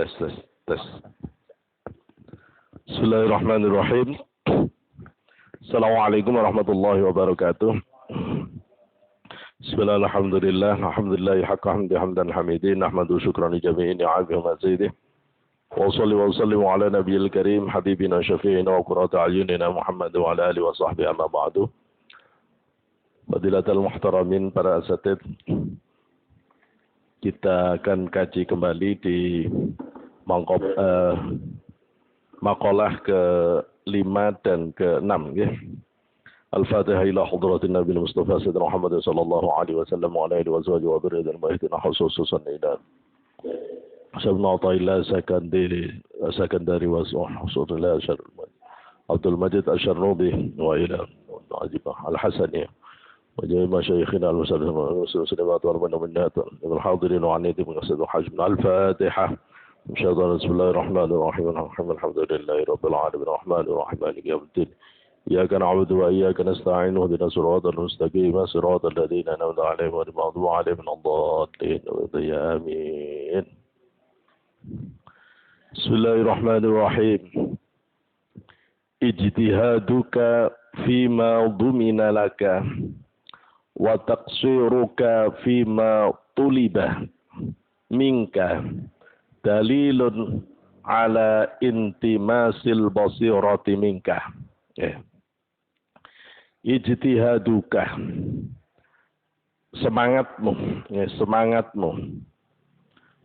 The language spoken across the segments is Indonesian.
Tes, tes, tes. Bismillahirrahmanirrahim. Assalamualaikum warahmatullahi wabarakatuh. Bismillahirrahmanirrahim. Alhamdulillahi haqqa hamdi hamdan hamidin. Nahmadu syukran jami'in ni'amihi wa mazidih. Wa salli wa sallimu ala nabiyil karim habibina syafi'ina wa qurrata ayunina Muhammad wa ala alihi wa sahbihi amma ba'du. Fadilatul muhtaramin para asatid, kita akan kaji kembali di makalah ke-5 dan ke-6 ya. Al-Fatihah ila hadratin Nabi Mustafa Sayyidina Muhammad sallallahu alaihi wasallam wa ala alihi wa sahbihi wa barakaatuh wa khususan ila Sayyidina Athaillah Sakandari wa Rasulullah Abdul Majid Asy-Syarnubi wa ila Al-Hasaniyah وجميع مشايخنا المسلمات والمؤمنات والحاضرين وعنيتهم من قصد الحج من الفاتحة إن شاء الله. بسم الله الرحمن الرحيم الحمد لله رب العالمين الرحمن الرحيم مالك يوم الدين إياك نعبد وإياك نستعين اهدنا الصراط المستقيم صراط الذين أنعمت عليهم غير المغضوب عليهم ولا الضالين آمين. بسم الله الرحمن الرحيم. اجتهادك فيما ضمن لك wa taqsiruka fima tuliba minka dalilun ala intimasil basirati minka. Ijtihaduka, semangatmu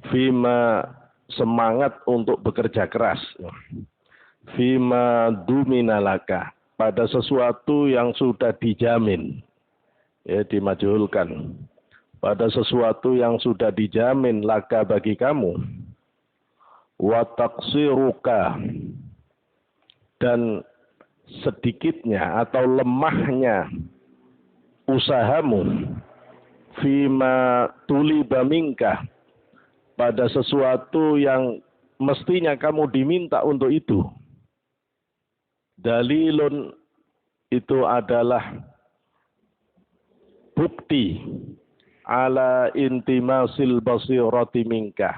fima, semangat untuk bekerja keras, fima duminalaka, pada sesuatu yang sudah dijamin, ya, dimajhulkan, pada sesuatu yang sudah dijamin laka bagi kamu, wa taqsiruka, dan sedikitnya atau lemahnya usahamu, fima tuliba minka, pada sesuatu yang mestinya kamu diminta untuk itu. Dalilun, itu adalah bukti ala intimasil basirati minka,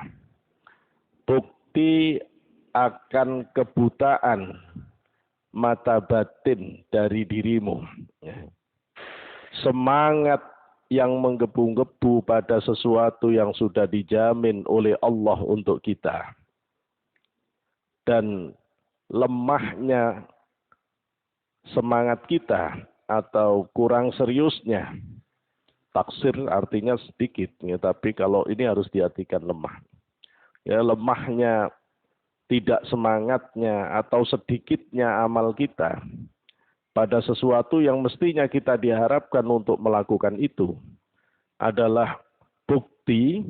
bukti akan kebutaan mata batin dari dirimu. Semangat yang menggebu-gebu pada sesuatu yang sudah dijamin oleh Allah untuk kita, dan lemahnya semangat kita atau kurang seriusnya. Taksir artinya sedikit, ya, tapi kalau ini harus diartikan lemah. Ya, lemahnya, tidak semangatnya atau sedikitnya amal kita pada sesuatu yang mestinya kita diharapkan untuk melakukan itu adalah bukti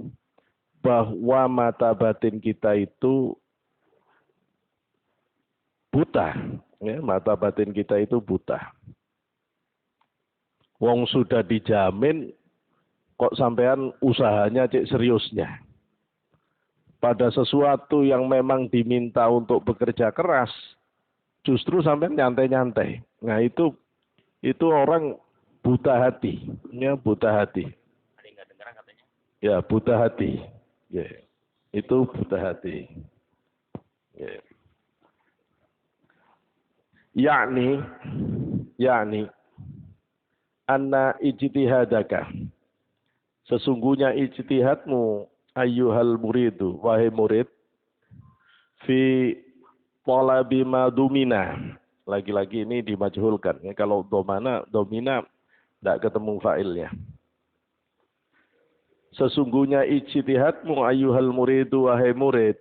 bahwa mata batin kita itu buta. Ya, mata batin kita itu buta. Wong sudah dijamin, kok sampean usahanya cek seriusnya. Pada sesuatu yang memang diminta untuk bekerja keras, justru sampean nyantai-nyantai. Nah itu orang buta hati. Ya, buta hati. Ya, buta hati. Ya, itu buta hati. Ya. Yakni anna ijtihadaka, sesungguhnya ijtihadmu ayyuhal muridu, wahai murid, fi talabi madumina, lagi-lagi ini dimajhulkan, ya, kalau domina tidak ketemu fa'ilnya. Sesungguhnya ijtihadmu ayyuhal muridu, wahai murid,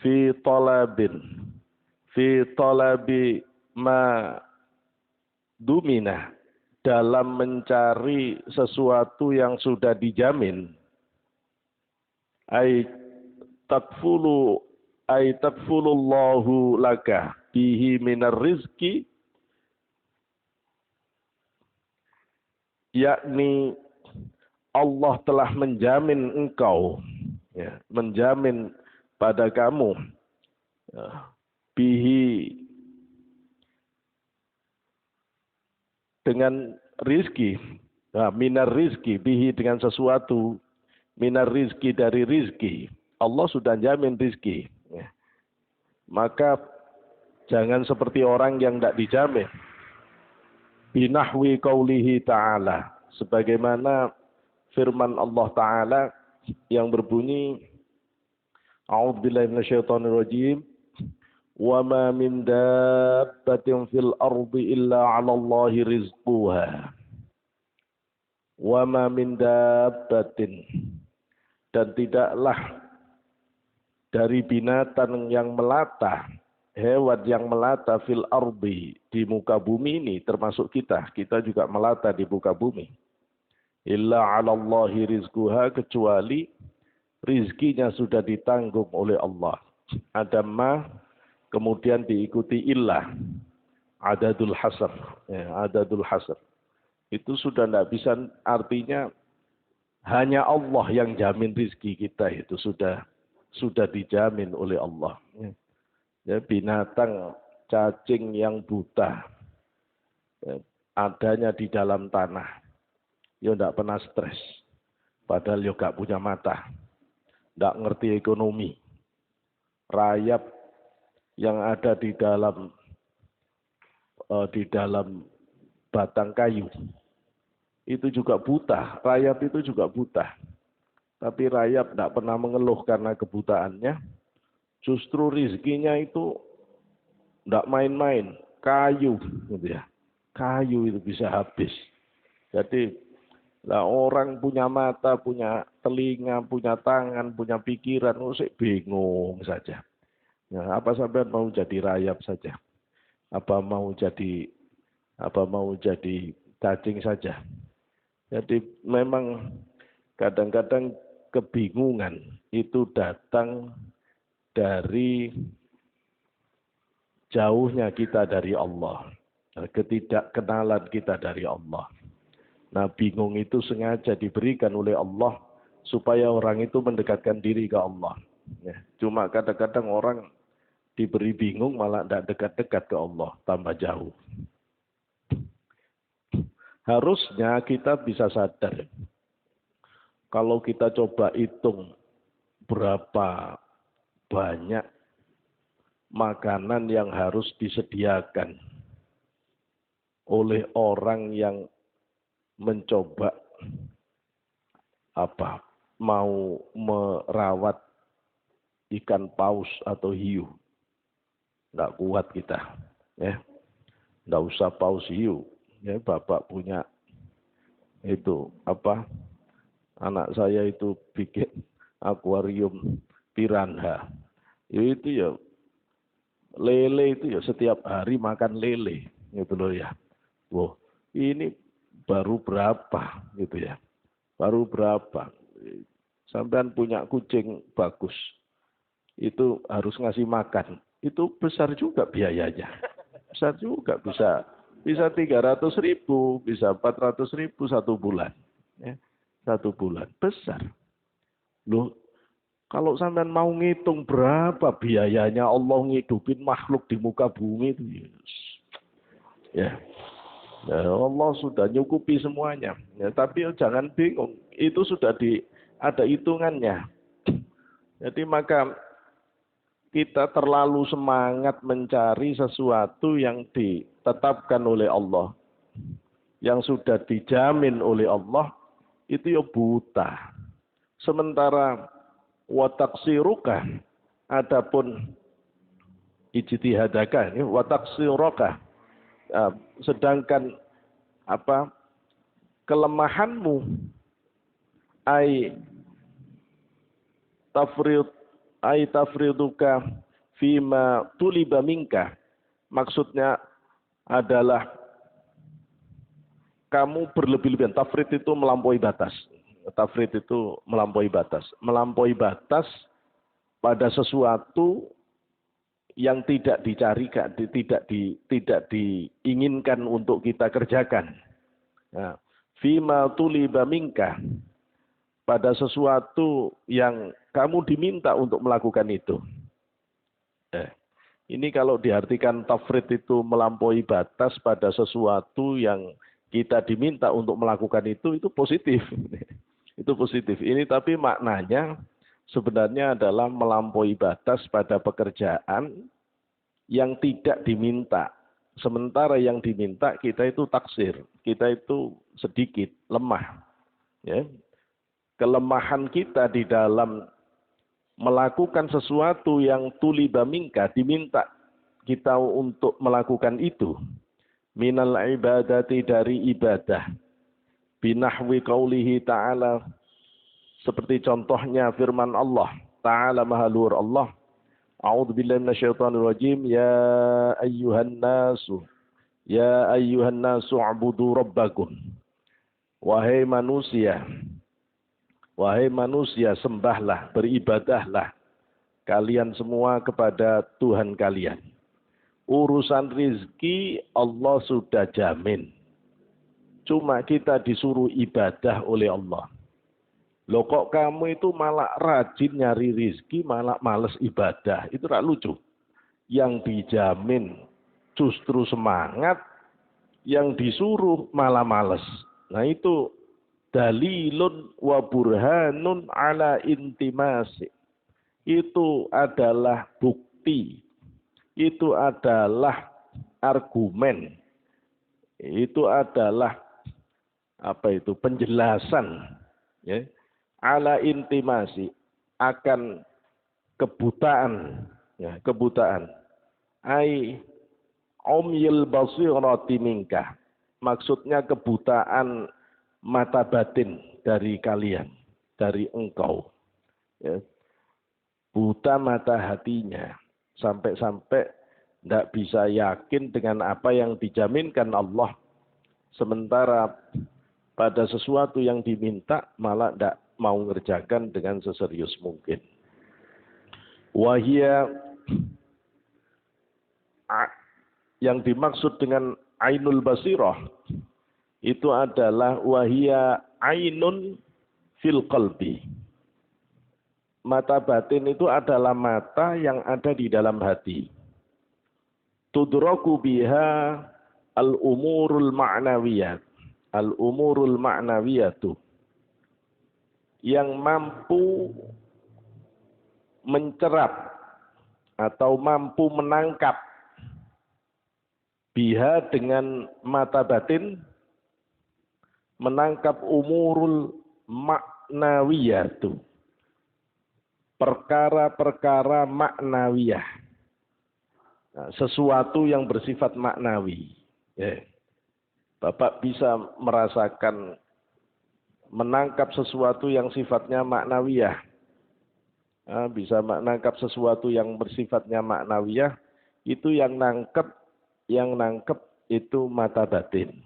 fi talabi ma dumina, dalam mencari sesuatu yang sudah dijamin. Ay takfulullahu laka bihi minar rizki, yakni Allah telah menjamin engkau, ya, menjamin pada kamu, ya, bihi, dengan rizki, nah, minar rizki, bihi dengan sesuatu, minar rizki, dari rizki, Allah sudah jamin rizki. Ya. Maka jangan seperti orang yang tidak dijamin. Binahwi qawlihi ta'ala. Sebagaimana firman Allah Ta'ala yang berbunyi, A'udzubillahi minasyaitonirrajim. Wa ma min dabbatin fil ardi illa 'ala Allahi rizquha. Wa ma min dabbatin, dan tidaklah dari binatang yang melata, hewan yang melata fil ardi, di muka bumi ini, termasuk kita juga melata di muka bumi. Illa 'ala Allahi rizquha, kecuali rizkinya sudah ditanggung oleh Allah. Ada ma, kemudian diikuti illah, adadul hasr, ya, adadul hasr. Itu sudah tidak bisa, artinya hanya Allah yang jamin rizki kita, itu sudah dijamin oleh Allah. Ya, binatang cacing yang buta, ya, adanya di dalam tanah, ya tidak pernah stres, padahal ya gak punya mata, tidak ngerti ekonomi. Rayap yang ada di dalam batang kayu itu juga buta, rayap itu juga buta. Tapi rayap tidak pernah mengeluh karena kebutaannya. Justru rizkinya itu tidak main-main, kayu, gitu ya. Kayu itu bisa habis. Jadi lah orang punya mata, punya telinga, punya tangan, punya pikiran, bingung saja. Nah, apa sampai mau jadi rayap saja? Apa mau jadi cacing saja? Jadi memang kadang-kadang kebingungan itu datang dari jauhnya kita dari Allah, ketidakkenalan kita dari Allah. Nah, bingung itu sengaja diberikan oleh Allah supaya orang itu mendekatkan diri ke Allah. Ya, cuma kadang-kadang orang diberi bingung malah tidak dekat-dekat ke Allah, tambah jauh. Harusnya kita bisa sadar, kalau kita coba hitung berapa banyak makanan yang harus disediakan oleh orang yang mencoba mau merawat ikan paus atau hiu. Nggak kuat kita, ya. Nggak usah paus hiu. Ya, Bapak punya itu anak saya itu bikin akuarium piranha. Itu ya lele itu ya setiap hari makan lele, gitu loh ya. Wah, ini baru berapa gitu ya? Baru berapa? Sampean punya kucing bagus, itu harus ngasih makan. Itu besar juga biayanya. Besar juga, bisa 300.000, bisa 400.000 satu bulan. Ya, satu bulan, besar. Loh, kalau sampean mau ngitung berapa biayanya Allah ngidupin makhluk di muka bumi itu, ya, Allah sudah nyukupi semuanya. Ya, tapi jangan bingung, itu sudah ada hitungannya. Jadi maka kita terlalu semangat mencari sesuatu yang ditetapkan oleh Allah, yang sudah dijamin oleh Allah, itu ya buta. Sementara wataksiruka, adapun ijtihadaka, ini wataksiruka, sedangkan kelemahanmu, tafriduka fima tuliba minka, maksudnya adalah kamu berlebih-lebihan. Tafrid itu melampaui batas. Tafrid itu melampaui batas. Melampaui batas pada sesuatu yang tidak dicarikan, tidak diinginkan untuk kita kerjakan. Nah, fima tuliba minka, pada sesuatu yang kamu diminta untuk melakukan itu. Ini kalau diartikan tafrid itu melampaui batas pada sesuatu yang kita diminta untuk melakukan itu positif. Itu positif. Ini tapi maknanya sebenarnya adalah melampaui batas pada pekerjaan yang tidak diminta. Sementara yang diminta kita itu taksir, kita itu sedikit, lemah. Ya. Kelemahan kita di dalam melakukan sesuatu yang tuliba minka, diminta kita untuk melakukan itu. Minal ibadati, dari ibadah. Binahwi qaulihi ta'ala, seperti contohnya firman Allah Ta'ala, maha luhur Allah. A'udzu billahi minasyaitonir rajim. Ya ayyuhan nasu ubudu rabbakum. Wahai manusia, sembahlah, beribadahlah kalian semua kepada Tuhan kalian. Urusan rizki Allah sudah jamin. Cuma kita disuruh ibadah oleh Allah. Loh kok kamu itu malah rajin nyari rizki, malah males ibadah. Itu tak lucu. Yang dijamin justru semangat, yang disuruh malah males. Nah itu dalilun wa burhanun ala intimasi. Itu adalah bukti. Itu adalah argumen. Itu adalah penjelasan. Ya. Ala intimasi, akan kebutaan, ya, kebutaan. Ai umyil basirati minka, maksudnya kebutaan mata batin dari kalian, dari engkau. Ya. Buta mata hatinya, sampai-sampai tidak bisa yakin dengan apa yang dijaminkan Allah. Sementara pada sesuatu yang diminta malah tidak mau ngerjakan dengan seserius mungkin. Wahia, yang dimaksud dengan ainul basirah itu adalah wahia ainun fil qalbi. Mata batin itu adalah mata yang ada di dalam hati. Tudraku biha al-umurul ma'nawiyat. Al-umurul ma'nawiyatu, yang mampu mencerap atau mampu menangkap biha, dengan mata batin, menangkap umurul ma'nawiyatu, perkara-perkara maknawiyah, nah, sesuatu yang bersifat maknawi. Bapak bisa merasakan, menangkap sesuatu yang sifatnya maknawiyah. Bisa menangkap sesuatu yang bersifatnya maknawiyah, itu yang nangkep itu mata batin.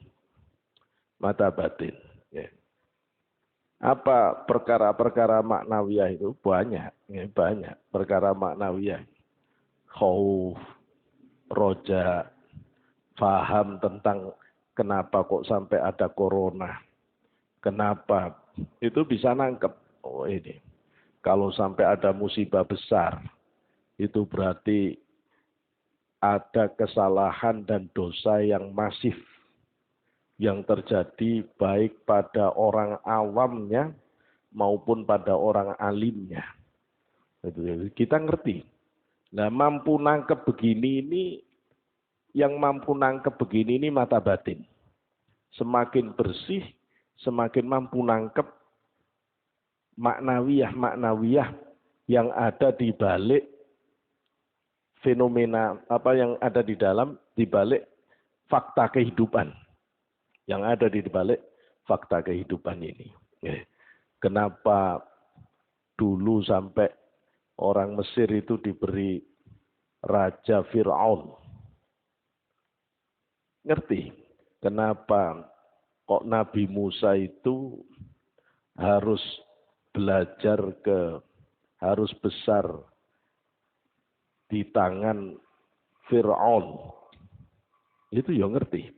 Mata batin. Ya. Apa perkara-perkara maknawiyah itu? Banyak. Ya, banyak perkara maknawiyah. Khauf, roja, faham tentang kenapa kok sampai ada corona. Kenapa? Itu bisa nangkep. Oh ini, kalau sampai ada musibah besar, itu berarti ada kesalahan dan dosa yang masif yang terjadi baik pada orang awamnya maupun pada orang alimnya. Kita ngerti. Nah, mampu nangkep begini ini, yang mampu nangkep begini ini mata batin. Semakin bersih, semakin mampu nangkep maknawiyah yang ada di balik fenomena, yang ada di balik fakta kehidupan. Yang ada di balik fakta kehidupan ini. Kenapa dulu sampai orang Mesir itu diberi Raja Fir'aun? Ngerti? Kenapa kok Nabi Musa itu harus belajar harus besar di tangan Fir'aun? Itu ya ngerti.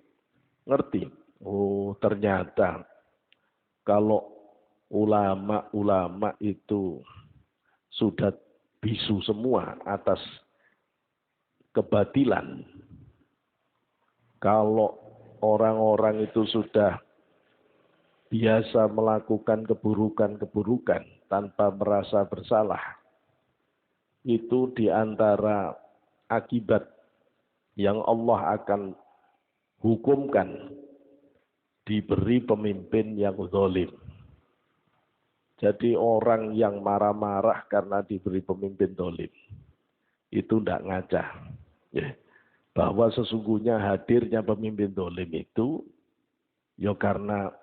Oh, ternyata kalau ulama-ulama itu sudah bisu semua atas kebatilan. Kalau orang-orang itu sudah biasa melakukan keburukan-keburukan tanpa merasa bersalah, itu di antara akibat yang Allah akan hukumkan diberi pemimpin yang zalim. Jadi orang yang marah-marah karena diberi pemimpin zalim, itu tidak ngaca. Ya. Bahwa sesungguhnya hadirnya pemimpin zalim itu ya karena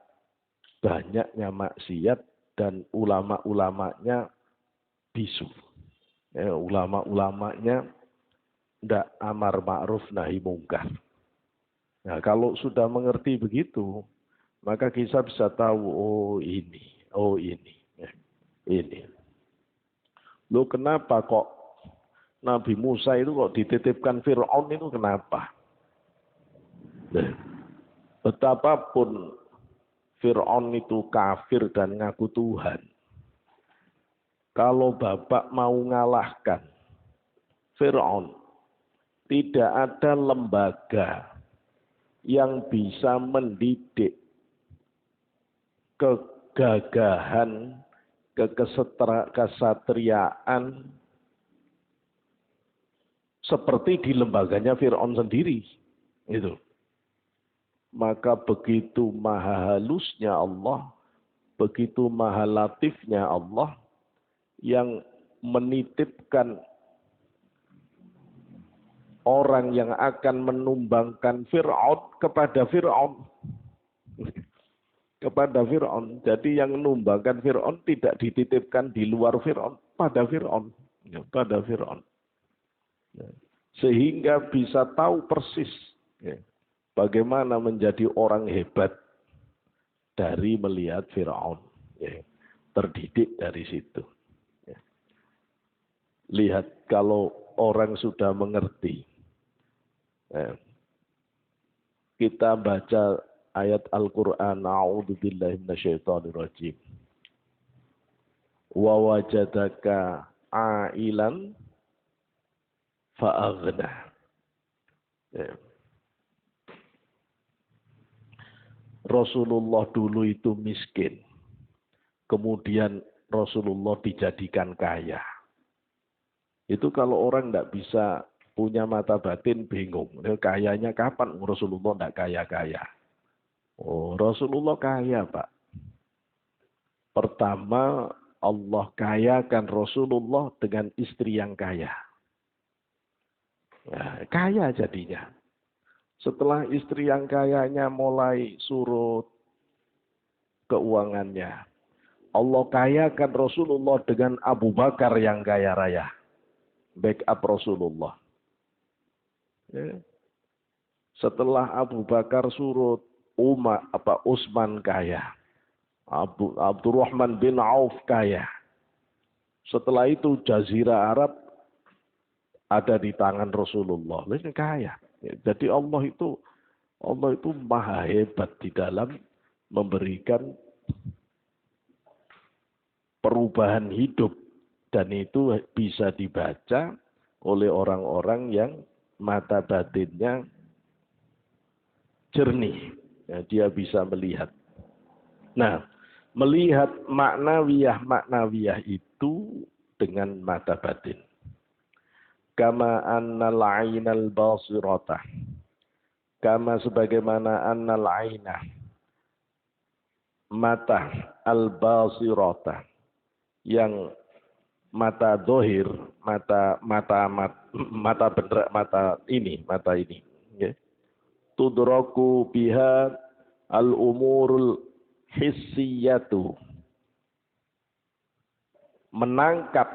banyaknya maksiat dan ulama-ulamanya bisu. Ya, ulama-ulamanya tidak amar ma'ruf nahi mungkar. Nah, kalau sudah mengerti begitu, maka kita bisa tahu, oh ini. Ya, ini. Loh kenapa kok Nabi Musa itu kok dititipkan Fir'aun itu kenapa? Nah, betapapun Fir'aun itu kafir dan ngaku Tuhan, kalau Bapak mau ngalahkan Fir'aun, tidak ada lembaga yang bisa mendidik kegagahan, kesatriaan seperti di lembaganya Fir'aun sendiri. Itu. Maka begitu maha halusnya Allah, begitu maha latifnya Allah yang menitipkan orang yang akan menumbangkan Fir'aun kepada Fir'aun. Kepada Fir'aun. Jadi yang menumbangkan Fir'aun tidak dititipkan di luar Fir'aun, pada Fir'aun. Ya, pada Fir'aun. Ya. Sehingga bisa tahu persis ya, bagaimana menjadi orang hebat dari melihat Fir'aun. Ya. Terdidik dari situ. Ya. Lihat kalau orang sudah mengerti. Ya. Kita baca ayat Al-Quran. A'udzubillahi minasyaitonirrajim. Wa wajadaka a'ilan fa'aghna. Ya. Rasulullah dulu itu miskin. Kemudian Rasulullah dijadikan kaya. Itu kalau orang tidak bisa punya mata batin bingung. Kayanya kapan Rasulullah tidak kaya-kaya? Oh, Rasulullah kaya, Pak. Pertama, Allah kayakan Rasulullah dengan istri yang kaya. Nah, kaya jadinya. Setelah istri yang kayanya mulai surut keuangannya, Allah kayakan Rasulullah dengan Abu Bakar yang kaya raya. Backup Rasulullah. Ya. Setelah Abu Bakar surut, Utsman kaya. Abdurrahman bin Auf kaya. Setelah itu Jazirah Arab ada di tangan Rasulullah. Ini kaya. Jadi Allah itu maha hebat di dalam memberikan perubahan hidup. Dan itu bisa dibaca oleh orang-orang yang mata batinnya jernih. Ya, dia bisa melihat. Nah, melihat maknawiyah itu dengan mata batin. Kama annal ainal basirata. Kama sebagaimana annal ainah. Mata al-basirata. Yang mata dohir, mata ini. Okay. Tudraku biha al-umurul hissiyatu. Menangkap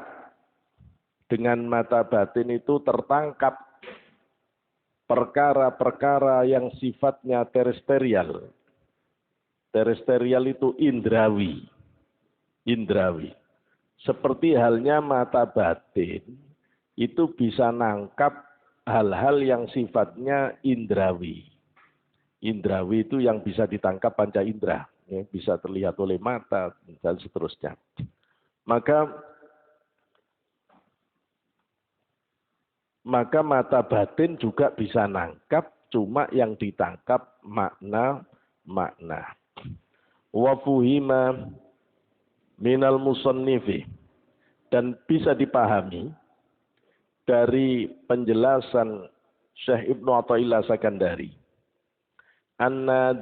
dengan mata batin itu tertangkap perkara-perkara yang sifatnya terestrial. Terestrial itu indrawi. Seperti halnya mata batin itu bisa nangkap hal-hal yang sifatnya indrawi. Indrawi itu yang bisa ditangkap panca indera. Ya, bisa terlihat oleh mata dan seterusnya. Maka mata batin juga bisa nangkap, cuma yang ditangkap makna. Wa fuhima minal musannifi, dan bisa dipahami dari penjelasan Syekh Ibnu Athaillah Sakandari. Anna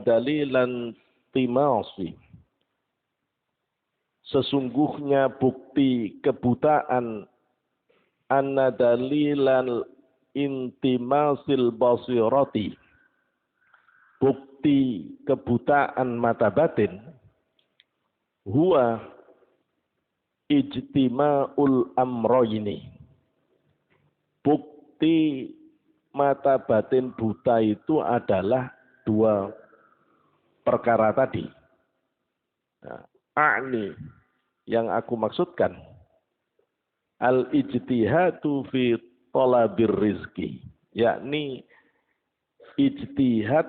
dalilan timasi, sesungguhnya bukti kebutaan, anna dalilan intimasil basirati, bukti kebutaan mata batin, huwa ijtima'ul amroyni, bukti mata batin buta itu adalah dua perkara tadi. Nah, a'ni, yang aku maksudkan, al-ijtihadu fi talabir rizki, yakni ijtihad,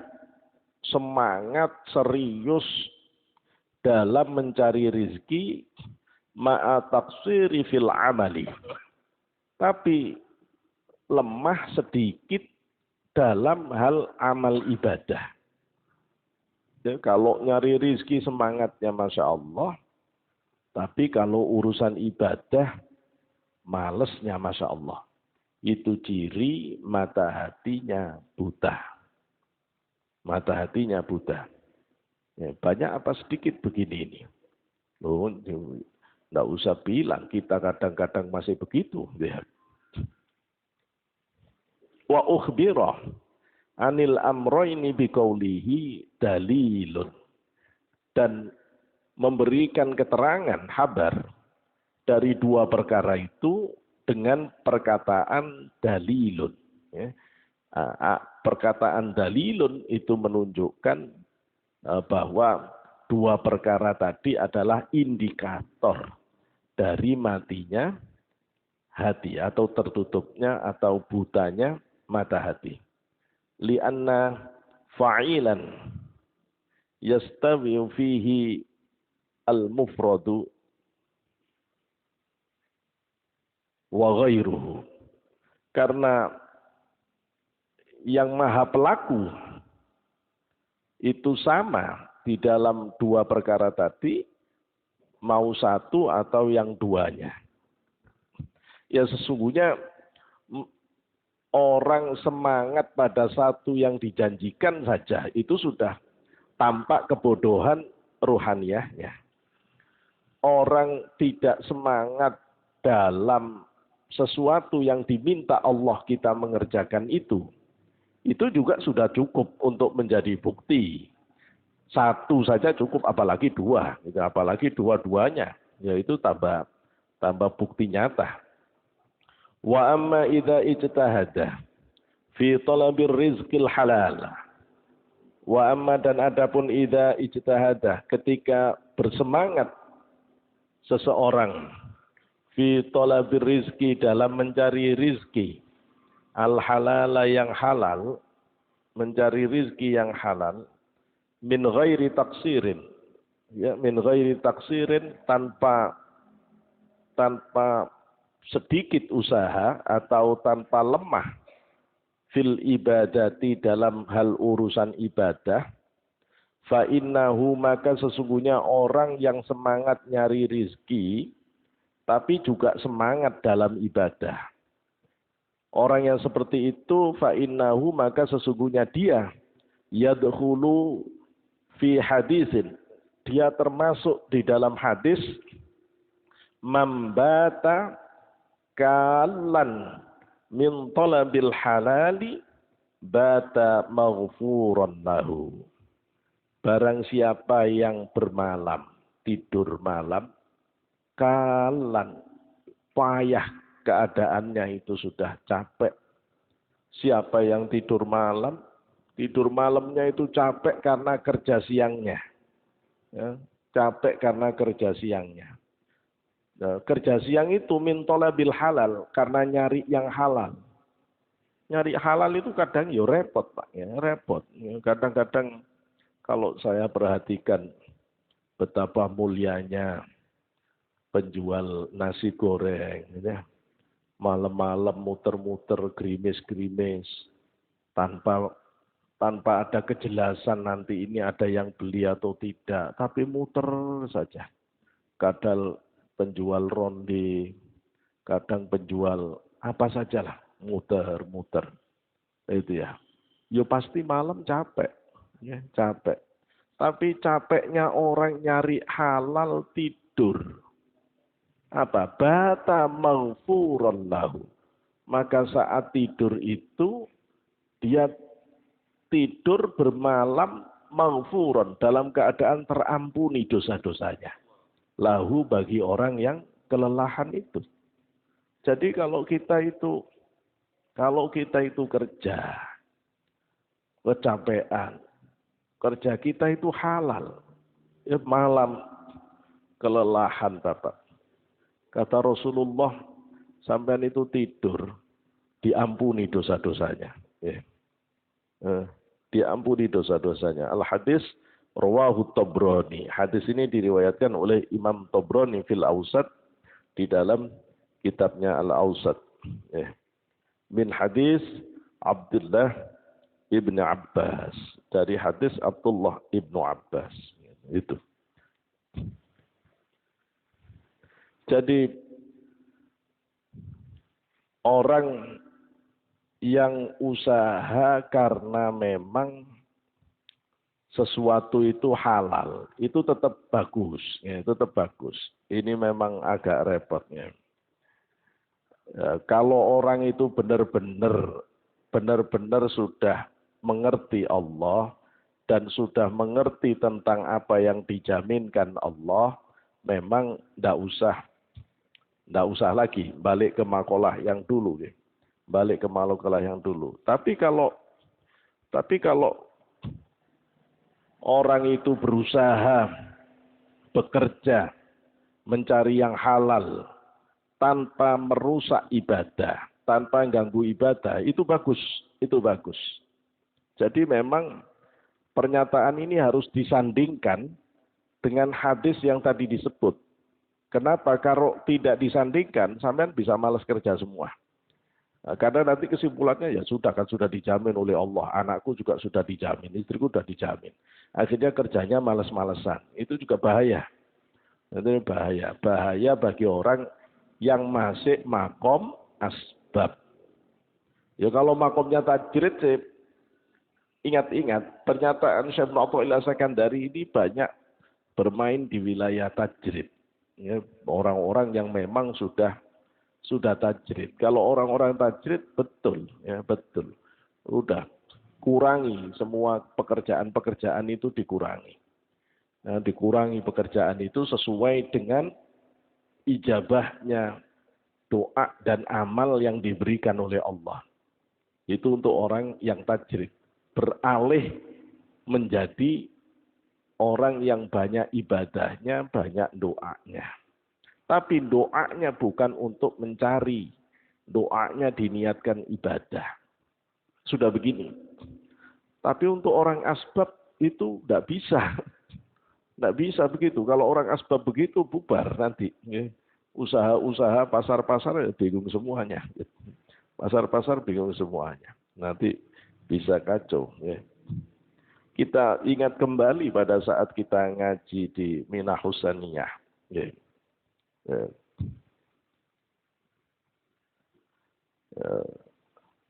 semangat serius dalam mencari rizki, ma'a taqsiri fil amali, tapi lemah sedikit dalam hal amal ibadah. Ya, kalau nyari rizki semangatnya Masya Allah, tapi kalau urusan ibadah malesnya Masya Allah. Itu ciri mata hatinya buta. Mata hatinya buta. Ya, banyak apa sedikit begini ini. Loh, tidak usah bilang, kita kadang-kadang masih begitu. Ya. Wa ukhbirah anil amroini biqaulihi dalilun, dan memberikan keterangan kabar dari dua perkara itu dengan perkataan dalilun. Ya. Perkataan dalilun itu menunjukkan bahwa dua perkara tadi adalah indikator dari matinya hati atau tertutupnya atau butanya mata hati. Lianna fa'ilan yastawi fihi al-mufradu wa ghairuhu. Karena yang maha pelaku itu sama di dalam dua perkara tadi, mau satu atau yang duanya. Ya sesungguhnya orang semangat pada satu yang dijanjikan saja itu sudah tampak kebodohan ruhaniyahnya. Orang tidak semangat dalam sesuatu yang diminta Allah kita mengerjakan itu juga sudah cukup untuk menjadi bukti. Satu saja cukup, apalagi dua, apalagi dua-duanya, yaitu tambah bukti nyata. Wa amma idza ijtahada fi talabir rizqil halal. Wa amma, dan adapun idza ijtahada, ketika bersemangat seseorang fi talabir rizqi, dalam mencari rizki al halala, yang halal, mencari rizki yang halal, min ghairi taksirin, ya, min ghairi taksirin, tanpa sedikit usaha atau tanpa lemah fil ibadati, dalam hal urusan ibadah, fa innahu, maka sesungguhnya orang yang semangat nyari rizki tapi juga semangat dalam ibadah, orang yang seperti itu, fa innahu, maka sesungguhnya dia yadkhulu fi hadisin, dia termasuk di dalam hadis mambata kalan min talabil halali bata maghfuran lahu. Barang siapa yang bermalam, tidur malam, kalan, payah keadaannya itu, sudah capek. Siapa yang tidur malamnya itu capek karena kerja siangnya. Ya, capek karena kerja siangnya. Nah, kerja siang itu min talabil halal, karena nyari yang halal. Nyari halal itu kadang ya repot, Pak, ya repot. Kadang-kadang kalau saya perhatikan betapa mulianya penjual nasi goreng, ya. Malam-malam muter-muter, gerimis-gerimis, tanpa tanpa ada kejelasan nanti ini ada yang beli atau tidak, tapi muter saja. Kadang penjual ronde, kadang penjual apa sajalah, muter-muter. Itu ya. Ya pasti malam capek, ya capek. Tapi capeknya orang nyari halal tidur. Apa? Bata maghfuran lahu. Maka saat tidur itu dia tidur bermalam maghfuran dalam keadaan terampuni dosa-dosanya. Lahu bagi orang yang kelelahan itu. Jadi kalau kita itu kerja kecapean, kerja kita itu halal. Ya, malam kelelahan Bapak. Kata Rasulullah, sampean itu tidur, diampuni dosa-dosanya. Ya. Diampuni dosa-dosanya. Al-hadis rawahu Tabrani. Hadis ini diriwayatkan oleh Imam Tabrani fil Awsat di dalam kitabnya Al-Awsat. Ya. Min hadis Abdullah ibn Abbas. Dari hadis Abdullah ibn Abbas. Itu. Jadi orang yang usaha karena memang sesuatu itu halal, itu tetap bagus, ya, tetap bagus. Ini memang agak repotnya. Ya, kalau orang itu benar-benar sudah mengerti Allah dan sudah mengerti tentang apa yang dijaminkan Allah, memang tidak usah lagi balik ke makalah yang dulu, ya. Balik ke makalah yang dulu. Tapi kalau orang itu berusaha bekerja mencari yang halal tanpa merusak ibadah, tanpa ganggu ibadah, itu bagus, itu bagus. Jadi memang pernyataan ini harus disandingkan dengan hadis yang tadi disebut. Kenapa? Kalau tidak disandingkan, sampean bisa malas kerja semua. Nah, karena nanti kesimpulannya ya sudah kan sudah dijamin oleh Allah. Anakku juga sudah dijamin, istriku sudah dijamin. Akhirnya kerjanya malas-malesan. Itu juga bahaya. Itu bahaya. Bahaya bagi orang yang masih makom asbab. Ya kalau makomnya tajrid, ingat-ingat pernyataan Syekh Muhammad Al-Sakandari ini banyak bermain di wilayah tajrid. Ya, orang-orang yang memang sudah tajrid. Kalau orang-orang tajrid betul, ya betul. Udah kurangi semua pekerjaan-pekerjaan itu dikurangi. Nah, dikurangi pekerjaan itu sesuai dengan ijabahnya doa dan amal yang diberikan oleh Allah. Itu untuk orang yang tajrid. Beralih menjadi orang yang banyak ibadahnya, banyak doanya. Tapi doanya bukan untuk mencari. Doanya diniatkan ibadah. Sudah begini. Tapi untuk orang asbab itu tidak bisa. Tidak bisa begitu. Kalau orang asbab begitu bubar nanti. Usaha-usaha pasar-pasar bingung semuanya. Pasar-pasar bingung semuanya. Nanti bisa kacau. Kita ingat kembali pada saat kita ngaji di Minahus Saniyah.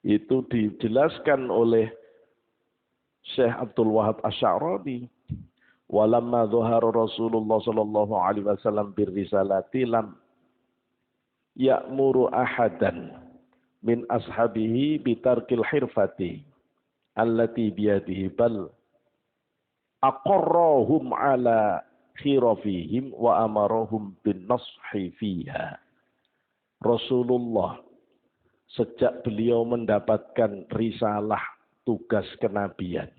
Itu dijelaskan oleh Syekh Abdul Wahab Asy'arani, walamma dhahara Rasulullah sallallahu alaihi wasallam birrisalati lam ya'muru ahadan min ashabihi bitarkil hirfati allati biyadihi bal aqarrahum ala khirafihim wa amarahum bin nashi fiha. Rasulullah sejak beliau mendapatkan risalah tugas kenabian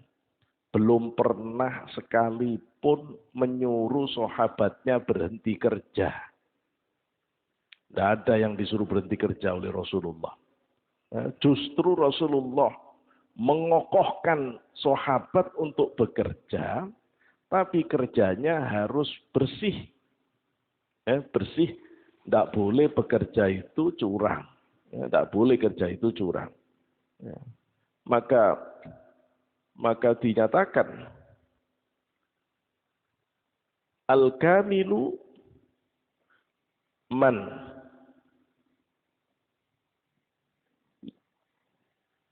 belum pernah sekalipun menyuruh sahabatnya berhenti kerja. Tidak ada yang disuruh berhenti kerja oleh Rasulullah. Justru Rasulullah mengokohkan sahabat untuk bekerja, tapi kerjanya harus bersih. Bersih, tidak boleh bekerja itu curang. Tidak boleh kerja itu curang. Maka Maka dinyatakan al-kamilu man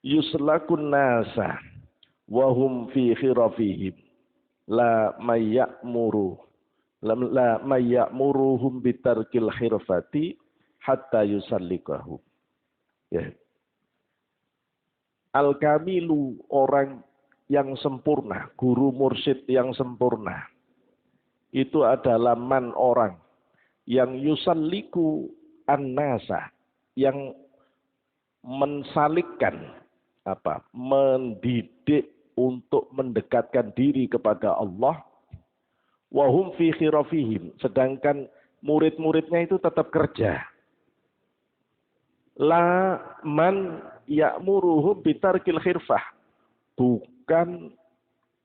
yuslakun nasa wahum fi khirafihim la mayya'muruhum bitarkil khirfati hatta yusallikahu. Ya. Al-kamilu, orang yang sempurna, guru mursyid yang sempurna, itu adalah man, orang yang yusalliku an-nasa, yang mensalikkan, mendidik untuk mendekatkan diri kepada Allah, wahum fi khirafihim, sedangkan murid-muridnya itu tetap kerja. La man ya'muruhum bitarkil khirfah, bukan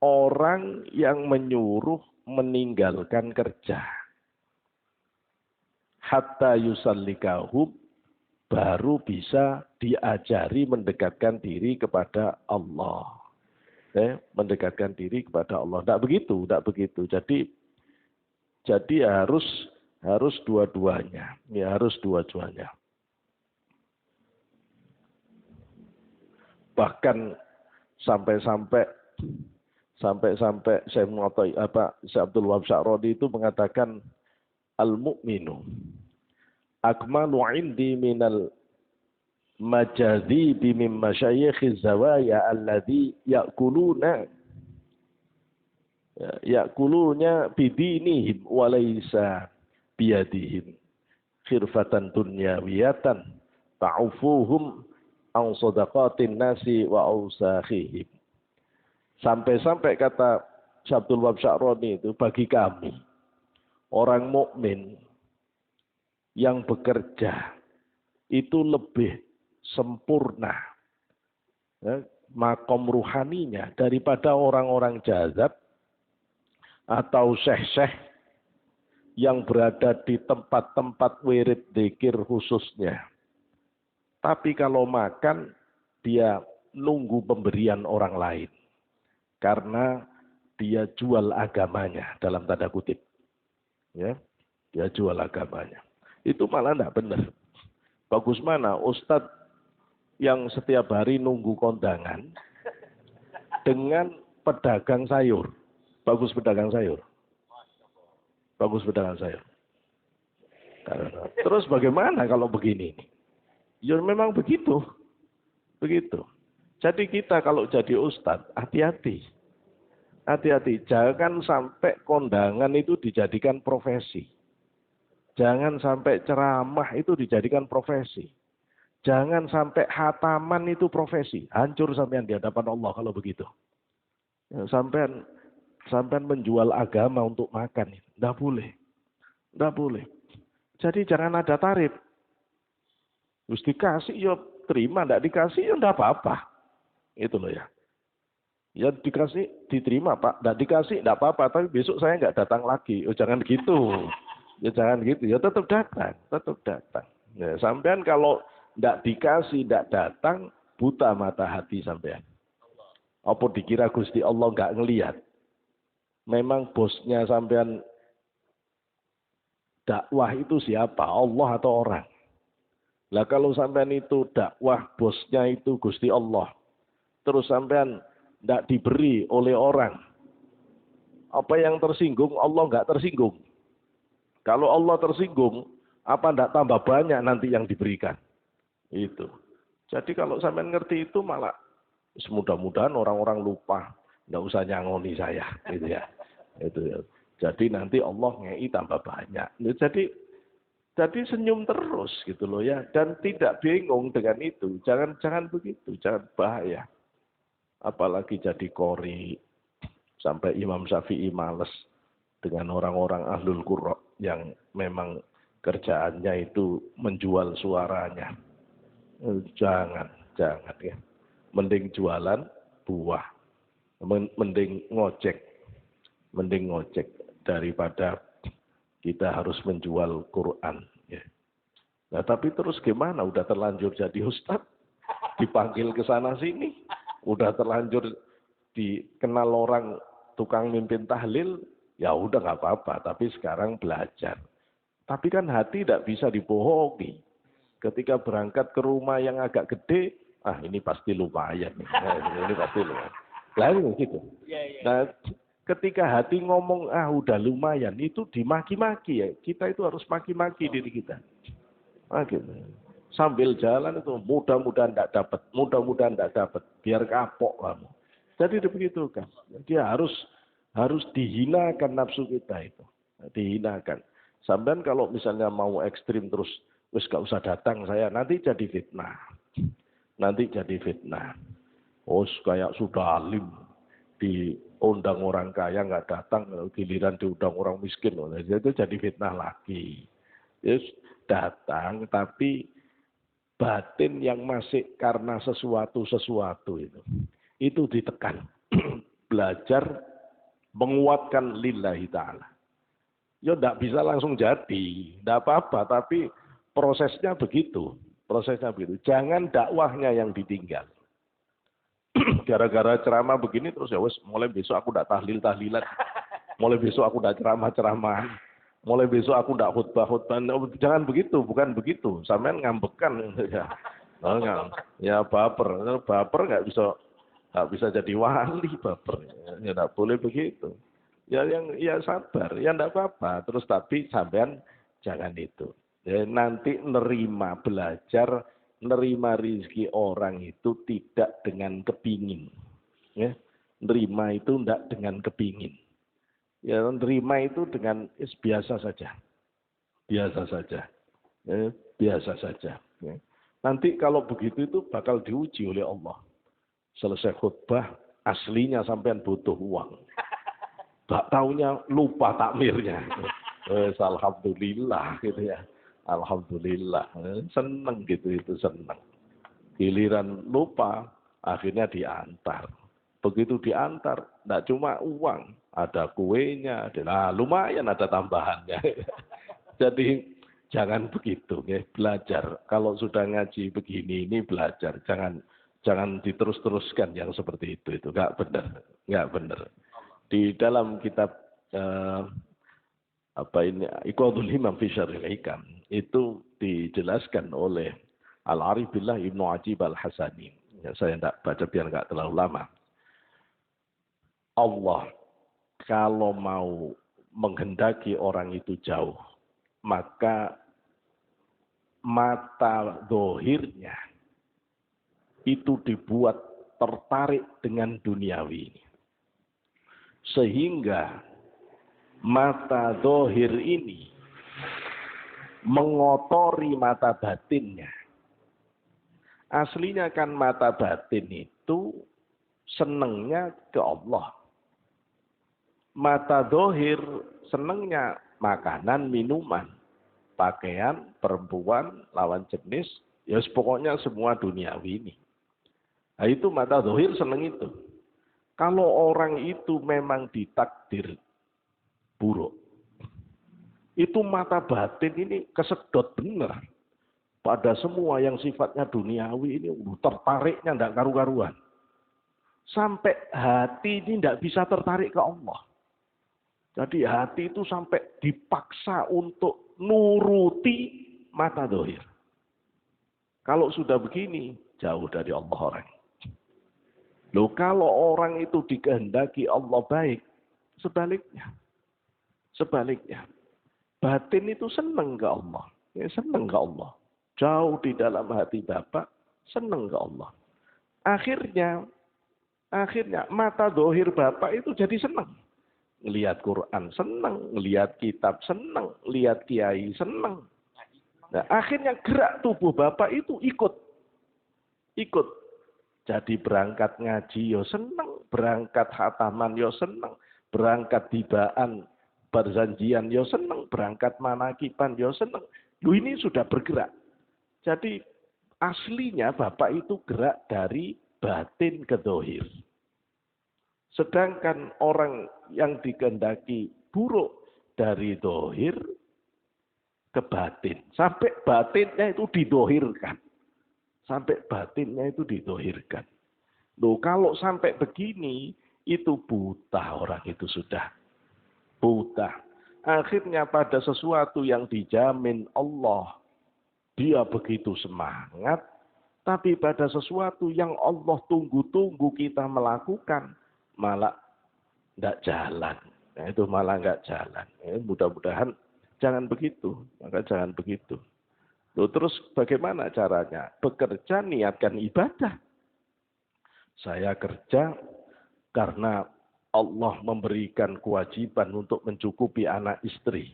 orang yang menyuruh meninggalkan kerja. Hatta yusallikahum, baru bisa diajari mendekatkan diri kepada Allah. Mendekatkan diri kepada Allah. Tidak begitu. Jadi harus dua-duanya. Ya, harus dua-duanya. Bahkan sampai Syekh Abdul Wahab Sya'roni itu mengatakan al-mu'minu akmalu indi minal majadhi bimim masyayikhiz zawaya alladhi ya'kuluna bidinihim walaysa biyadihim khirfatan dunyawiyatan ta'ufuhum an sadaqatin nasi wa ausakhihim. Sampai kata Abdul Wahab Sya'roni itu, bagi kami orang mukmin yang bekerja itu lebih sempurna makom ruhaninya daripada orang-orang jazab atau syekh-syekh yang berada di tempat-tempat wirid dzikir khususnya. Tapi kalau makan, dia nunggu pemberian orang lain. Karena dia jual agamanya, dalam tanda kutip. Ya, dia jual agamanya. Itu malah tidak benar. Bagus mana ustadz yang setiap hari nunggu kondangan dengan pedagang sayur. Bagus pedagang sayur. Bagus pedagang sayur. Terus bagaimana kalau begini? Ya memang begitu. Jadi kita kalau jadi ustadz, hati-hati. Jangan sampai kondangan itu dijadikan profesi. Jangan sampai ceramah itu dijadikan profesi. Jangan sampai khataman itu profesi. Hancur sampean di hadapan Allah kalau begitu. Ya, sampean menjual agama untuk makan. Tidak boleh. Jadi jangan ada tarif. Terus dikasih ya terima, tidak dikasih ya tidak apa-apa. Itu loh ya. Ya dikasih diterima Pak, tidak dikasih tidak apa-apa, tapi besok saya nggak datang lagi. Oh jangan gitu. Ya jangan gitu. Ya tetap datang. Ya, sampean kalau tidak dikasih, tidak datang, buta mata hati sampean. Apa dikira Gusti Allah nggak ngelihat? Memang bosnya sampean dakwah itu siapa? Allah atau orang? Lah kalau sampean itu dakwah bosnya itu Gusti Allah, terus sampean tidak diberi oleh orang, apa yang tersinggung Allah nggak tersinggung. Kalau Allah tersinggung, apa tidak tambah banyak nanti yang diberikan? Itu. Jadi kalau sampean ngerti itu malah mudah-mudahan orang-orang lupa, nggak usah nyangoni saya, gitu ya. Itu ya. Jadi nanti Allah ngei tambah banyak. Jadi senyum terus gitu loh ya, dan tidak bingung dengan itu. Jangan begitu, jangan bahaya. Apalagi jadi qori sampai Imam Syafi'i males dengan orang-orang ahlul qurra yang memang kerjaannya itu menjual suaranya. Jangan ya. Mending jualan buah, mending ngojek daripada kita harus menjual Quran. Ya. Nah tapi terus gimana? Udah terlanjur jadi ustadz, dipanggil ke sana sini, udah terlanjur dikenal orang tukang mimpin tahlil, ya udah nggak apa-apa. Tapi sekarang belajar. Tapi kan hati tidak bisa dibohongi. Ketika berangkat ke rumah yang agak gede, ini pasti lumayan. Ini pasti lumayan. Lalu gitu. Nah, ketika hati ngomong, udah lumayan, itu dimaki-maki ya. Kita itu harus maki-maki diri kita. Gitu. Sambil jalan itu, mudah-mudahan tidak dapat, mudah-mudahan tidak dapat. Biar kapok kamu. Jadi begitu kan. Dia harus dihinakan nafsu kita itu. Dihinakan. Sampai kalau misalnya mau ekstrim terus, wis gak usah datang saya, nanti jadi fitnah. Nanti jadi fitnah. Kayak sudah alim. Diundang orang kaya nggak datang, giliran diundang orang miskin. Itu jadi fitnah lagi. Yes, datang, tapi batin yang masih karena sesuatu itu ditekan. Belajar menguatkan lillahi ta'ala. Ya tidak bisa langsung jadi, tidak apa-apa, tapi prosesnya begitu. Jangan dakwahnya yang ditinggal. Gara-gara ceramah begini terus ya wes, mulai besok aku tidak tahlil-tahlilan. Mulai besok aku tidak ceramah-ceramahan. Mulai besok aku tidak khutbah-khutbahan. Jangan begitu, bukan begitu. Sampean ngambekan ya. Ya baper nggak bisa jadi wali baper. Ya tidak boleh begitu. Ya sabar, ya tidak apa-apa. Terus tapi sampean jangan itu. Ya, nanti belajar nerima rizki orang itu tidak dengan kepingin. Ya. Nerima itu tidak dengan kepingin. Ya, nerima itu dengan biasa saja. Biasa saja. Ya, biasa saja. Ya. Nanti kalau begitu itu bakal diuji oleh Allah. Selesai khutbah, aslinya sampean butuh uang. Tak taunya lupa takmirnya. Alhamdulillah gitu ya. Alhamdulillah. Seneng gitu, itu seneng. Giliran lupa, akhirnya diantar. Begitu diantar, tidak cuma uang. Ada kuenya, lumayan ada tambahannya. Jadi jangan begitu. Ya. Belajar. Kalau sudah ngaji begini, ini belajar. Jangan diterus-teruskan yang seperti itu. Itu nggak benar. Nggak benar. Di dalam kitab Iqadul Himam fi Syarhil Hikam itu dijelaskan oleh Al-Arif Billah Ibnu Ajib Al-Hasani. Ya, saya tidak baca biar nggak terlalu lama. Allah kalau mau menghendaki orang itu jauh, maka mata dohirnya itu dibuat tertarik dengan duniawi ini. Sehingga mata dohir ini mengotori mata batinnya. Aslinya kan mata batin itu senengnya ke Allah. Mata dohir senengnya makanan, minuman, pakaian, perempuan, lawan jenis, ya pokoknya semua duniawi ini. Nah itu mata dohir seneng itu. Kalau orang itu memang ditakdir buruk, itu mata batin ini kesedot benar pada semua yang sifatnya duniawi ini, tertariknya tidak karu-karuan. Sampai hati ini tidak bisa tertarik ke Allah. Jadi hati itu sampai dipaksa untuk nuruti mata dohir. Kalau sudah begini, jauh dari Allah orang. Loh, kalau orang itu dikehendaki Allah baik, sebaliknya. Batin itu senang ke Allah. Ya, senang ke Allah. Jauh di dalam hati Bapak, senang ke Allah. Akhirnya mata dohir Bapak itu jadi senang. Ngelihat Quran senang, ngelihat kitab senang, lihat kiai senang. Nah, akhirnya gerak tubuh Bapak itu ikut. Jadi berangkat ngaji yo senang, berangkat khataman yo senang, berangkat tibaan berzanjian yo senang, berangkat manakiban yo senang. Lu ini sudah bergerak. Jadi aslinya Bapak itu gerak dari batin ke dohir. Sedangkan orang yang dikehendaki buruk dari dohir ke batin. Sampai batinnya itu didohirkan. Loh, kalau sampai begini, Itu buta orang itu sudah. Buta. Akhirnya pada sesuatu yang dijamin Allah, dia begitu semangat. Tapi pada sesuatu yang Allah tunggu-tunggu kita melakukan, malah tidak jalan. Nah, itu malah nggak jalan. Mudah-mudahan jangan begitu. Maka jangan begitu. Loh, terus bagaimana caranya? Bekerja niatkan ibadah. Saya kerja karena Allah memberikan kewajiban untuk mencukupi anak istri.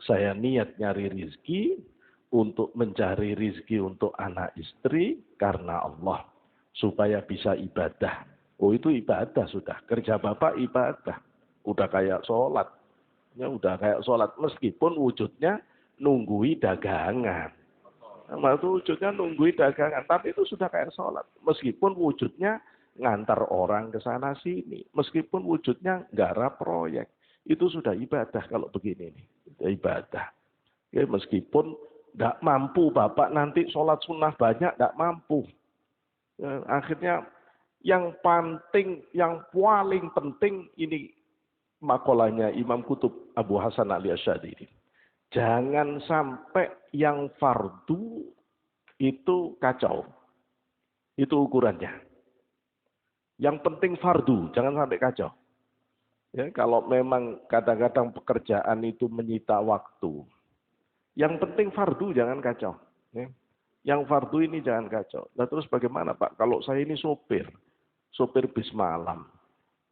Saya niat nyari rizki untuk mencari rizki untuk anak istri karena Allah. Supaya bisa ibadah. Oh, itu ibadah sudah. Kerja bapak ibadah. Udah kayak sholat. Ya, udah kayak sholat. Meskipun wujudnya nunggui dagangan. Nah, itu wujudnya nunggui dagangan. Tapi itu sudah kayak sholat. Meskipun wujudnya ngantar orang ke sana sini. Meskipun wujudnya garap proyek. Itu sudah ibadah kalau begini nih. Ibadah. Ya, meskipun tidak mampu bapak nanti sholat sunnah banyak, tidak mampu. Ya, akhirnya yang penting, yang paling penting ini makolahnya Imam Kutub Abu Hasan Ali Asy'adili. Jangan sampai yang fardu itu kacau. Itu ukurannya. Yang penting fardu, jangan sampai kacau. Ya, kalau memang kadang-kadang pekerjaan itu menyita waktu. Yang penting fardu, jangan kacau. Ya. Yang fardu ini jangan kacau. Nah, terus bagaimana Pak? Kalau saya ini sopir bis malam.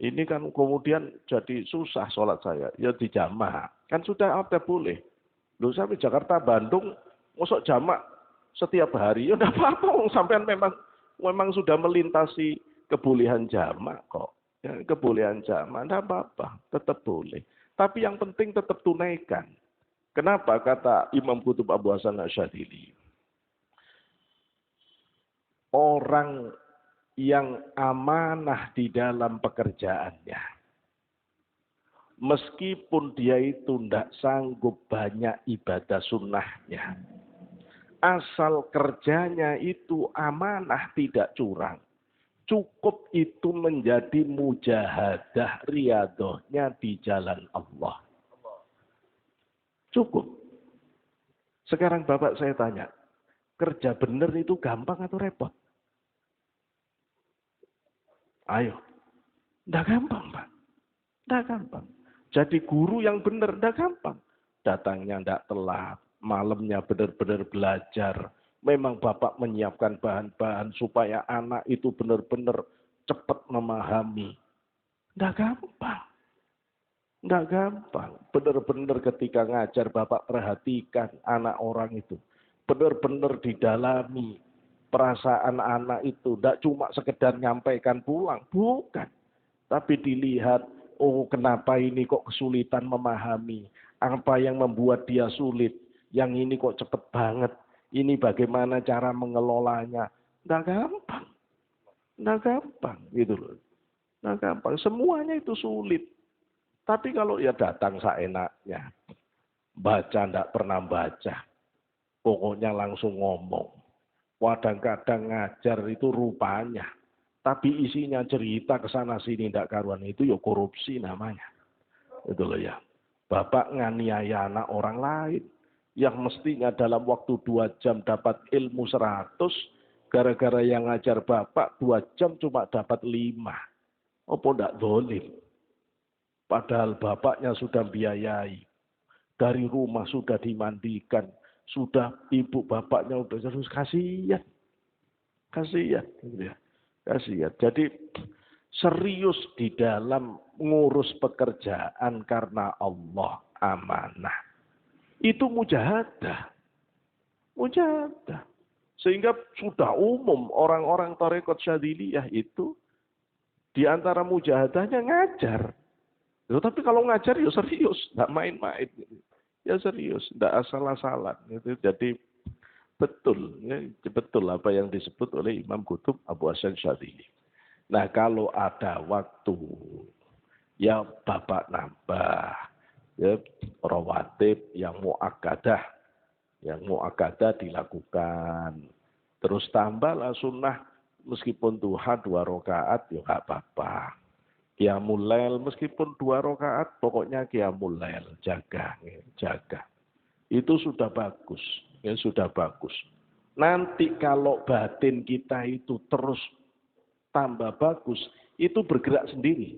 Ini kan kemudian jadi susah sholat saya. Ya di jamak. Kan sudah ada boleh. Loh, sampai Jakarta, Bandung, masuk jamak setiap hari. Ya enggak apa-apa, sampean memang sudah melintasi kebolehan jamak kok. Ya, kebolehan jamak, enggak apa-apa, tetap boleh. Tapi yang penting tetap tunaikan. Kenapa kata Imam Kutub Abu Hasan Asy'adili? Orang yang amanah di dalam pekerjaannya, meskipun dia itu tidak sanggup banyak ibadah sunnahnya, asal kerjanya itu amanah tidak curang, cukup itu menjadi mujahadah riadohnya di jalan Allah. Cukup. Sekarang Bapak saya tanya, kerja benar itu gampang atau repot? Ayo. Tidak gampang, Pak. Tidak gampang. Jadi guru yang benar, tidak gampang. Datangnya tidak telat, malamnya benar-benar belajar. Memang Bapak menyiapkan bahan-bahan supaya anak itu benar-benar cepat memahami. Tidak gampang. Tidak gampang. Benar-benar ketika ngajar Bapak perhatikan anak orang itu. Benar-benar didalami perasaan anak itu. Tidak cuma sekedar nyampaikan pulang. Bukan. Tapi dilihat, oh kenapa ini kok kesulitan memahami. Apa yang membuat dia sulit. Yang ini kok cepet banget. Ini bagaimana cara mengelolanya. Tidak gampang. Tidak gampang. Gitu loh. Tidak gampang. Semuanya itu sulit. Tapi kalau ya datang seenaknya. Baca tidak pernah baca. Pokoknya langsung ngomong. Kadang-kadang ngajar itu rupanya. Tapi isinya cerita ke sana sini tidak karuan, itu ya korupsi namanya. Itu loh ya. Bapak nganiaya anak orang lain. Yang mestinya dalam waktu 2 jam dapat ilmu 100. Gara-gara yang ngajar Bapak 2 jam cuma dapat 5. Apa tidak zalim? Padahal bapaknya sudah biayai. Dari rumah sudah dimandikan. Sudah ibu bapaknya sudah terus kasihan. Kasihan. Gitu ya. Kasihan. Jadi serius di dalam ngurus pekerjaan karena Allah amanah. Itu mujahadah. Mujahadah. Sehingga sudah umum orang-orang Thariqat Syadziliyah itu di antara mujahadahnya ngajar. Tapi kalau ngajar ya serius, nggak main-main. Ya serius, nggak asal-asalan. Jadi betul, betul apa yang disebut oleh Imam Kutub Abu Hasan Asy'adili. Nah kalau ada waktu, ya Bapak nambah, ya rawatib yang muakkadah dilakukan. Terus tambahlah sunnah, meskipun duha 2 rakaat, ya nggak apa-apa. Qiyamul Lail meskipun 2 rakaat, pokoknya Qiyamul Lail, jaga, jaga. Itu sudah bagus, ya sudah bagus. Nanti kalau batin kita itu terus tambah bagus, itu bergerak sendiri.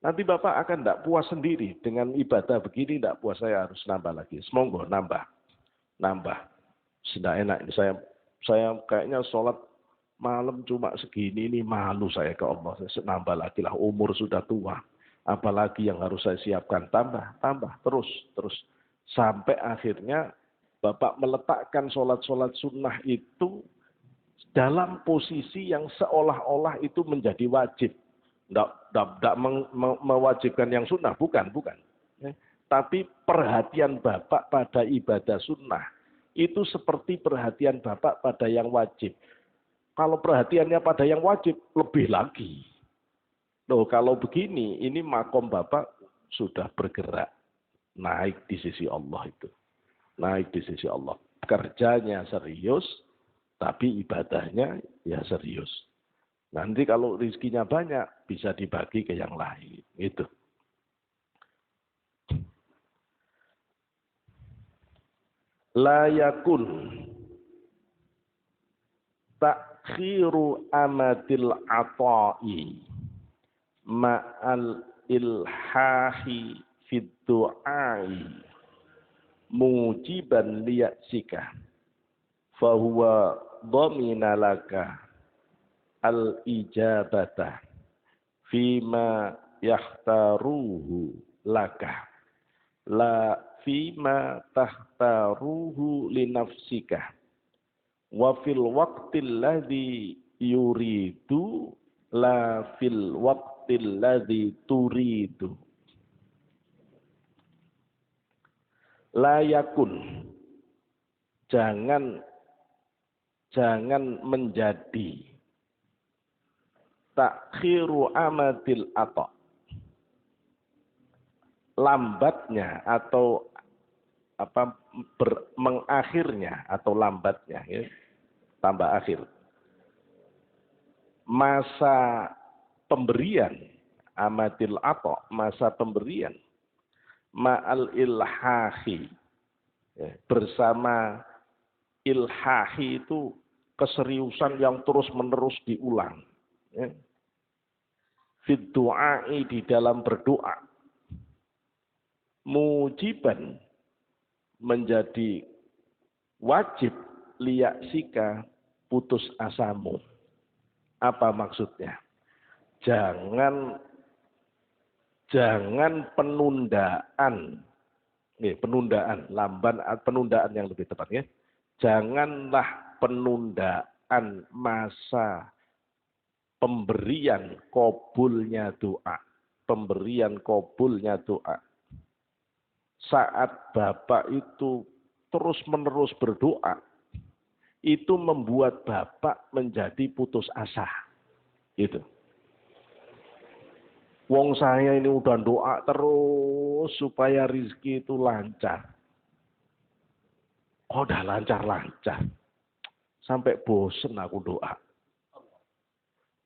Nanti Bapak akan tidak puas sendiri dengan ibadah begini, tidak puas, saya harus nambah lagi. Semoga nambah. Sudah enak. Saya kayaknya sholat malam cuma segini, ini malu saya ke Allah. Saya nambah lagi lah, umur sudah tua. Apalagi yang harus saya siapkan, tambah, terus. Sampai akhirnya Bapak meletakkan sholat-sholat sunnah itu dalam posisi yang seolah-olah itu menjadi wajib. Tidak mewajibkan yang sunnah, bukan. Tapi perhatian Bapak pada ibadah sunnah itu seperti perhatian Bapak pada yang wajib. Kalau perhatiannya pada yang wajib, lebih lagi. Loh, kalau begini, ini makom Bapak sudah bergerak. Naik di sisi Allah itu. Naik di sisi Allah. Kerjanya serius, tapi ibadahnya ya serius. Nanti kalau rizkinya banyak, bisa dibagi ke yang lain. Gitu. La yakun takhiru amadil ata'i ma'al ilhahi fid du'ai mujiban liyaksika fahuwa dhamina laka al-ijabata fima yahtaruhu laka la fima tahtaruhu linafsika wa fil waqtil ladzi yuridu la fil waqtil ladzi turidu. La yakun, jangan menjadi takhiru amadil ata, lambatnya atau mengakhirnya atau lambatnya, ya, tambah akhir masa pemberian amadil ata, masa pemberian ma'al ilhahi, ya, bersama ilhahi itu keseriusan yang terus-menerus diulang, ya. Fid du'ai, di dalam berdoa, mujiban, menjadi wajib liyaksika, putus asamu. Apa maksudnya? Jangan penundaan, penundaan yang lebih tepatnya. Janganlah penundaan masa pemberian kabulnya doa. Pemberian kabulnya doa. Saat Bapak itu terus-menerus berdoa, itu membuat Bapak menjadi putus asa. Gitu. Wong saya ini udah doa terus supaya rizki itu lancar. Oh, udah lancar-lancar. Sampai bosen aku doa.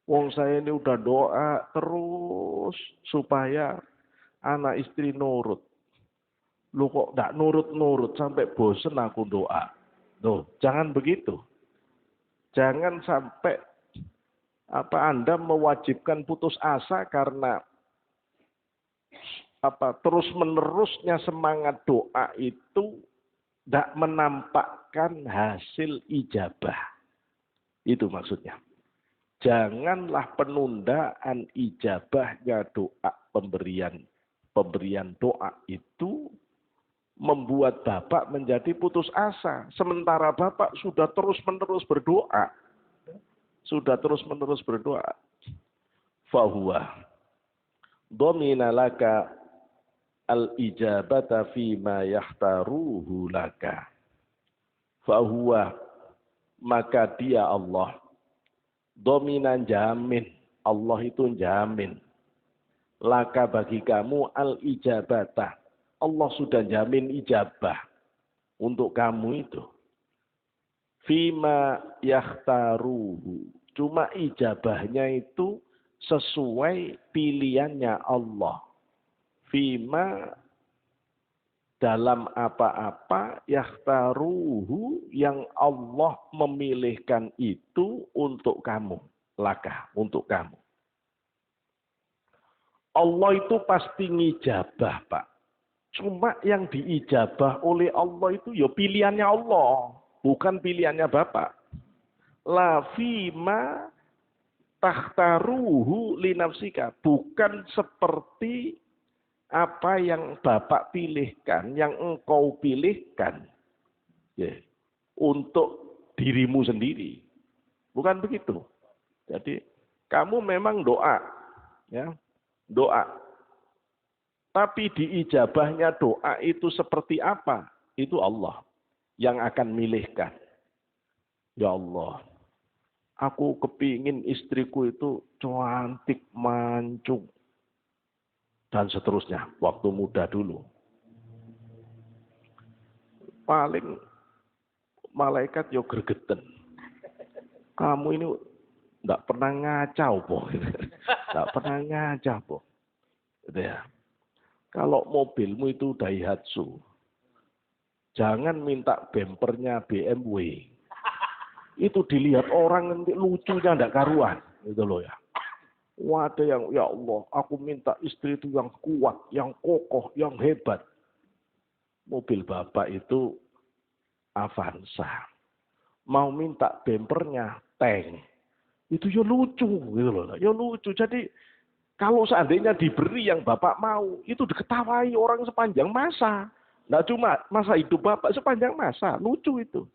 Wong saya ini udah doa terus supaya anak istri nurut. Lu kok gak nurut-nurut, sampai bosen aku doa. Loh, jangan begitu. Jangan sampai Anda mewajibkan putus asa karena terus-menerusnya semangat doa itu tidak menampakkan hasil ijabah. Itu maksudnya. Janganlah penundaan ijabahnya doa, pemberian doa itu membuat Bapak menjadi putus asa. Sementara Bapak sudah terus-menerus berdoa. Fahuwa dhamina laka al-ijabata fima yahtaruhu laka. Fahuwa, maka dia Allah, dhaminan, jamin. Allah itu jamin. Laka, bagi kamu, al-ijabata. Allah sudah jamin ijabah untuk kamu itu. Fima yahtaruhu. Cuma ijabahnya itu sesuai pilihannya Allah. Fima dalam apa-apa yakhtaruhu yang Allah memilihkan itu untuk kamu. Laka, untuk kamu. Allah itu pasti ngijabah, Pak. Cuma yang diijabah oleh Allah itu ya pilihannya Allah. Bukan pilihannya Bapak. La fima takhtaruhu linafsika. Bukan seperti apa yang Bapak pilihkan, yang engkau pilihkan. Ya, untuk dirimu sendiri. Bukan begitu. Jadi, kamu memang doa. Ya, doa. Tapi diijabahnya doa itu seperti apa? Itu Allah yang akan milihkan. Ya Allah, aku kepingin istriku itu cantik, mancung. Dan seterusnya, waktu muda dulu. Paling malaikat yo gregeten. Kamu ini enggak pernah ngacau, po. Enggak pernah ngacau, po. Gitu ya. Kalau mobilmu itu Daihatsu, jangan minta bempernya BMW. Itu dilihat orang nanti lucunya enggak karuan, gitu loh ya. Wah, ada yang, ya Allah, aku minta istri itu yang kuat, yang kokoh, yang hebat. Mobil Bapak itu Avanza. Mau minta bempernya tank. Itu ya lucu, gitu loh. Ya lucu. Jadi, kalau seandainya diberi yang Bapak mau, itu diketawai orang sepanjang masa. Nggak cuma masa hidup Bapak, sepanjang masa. Lucu itu.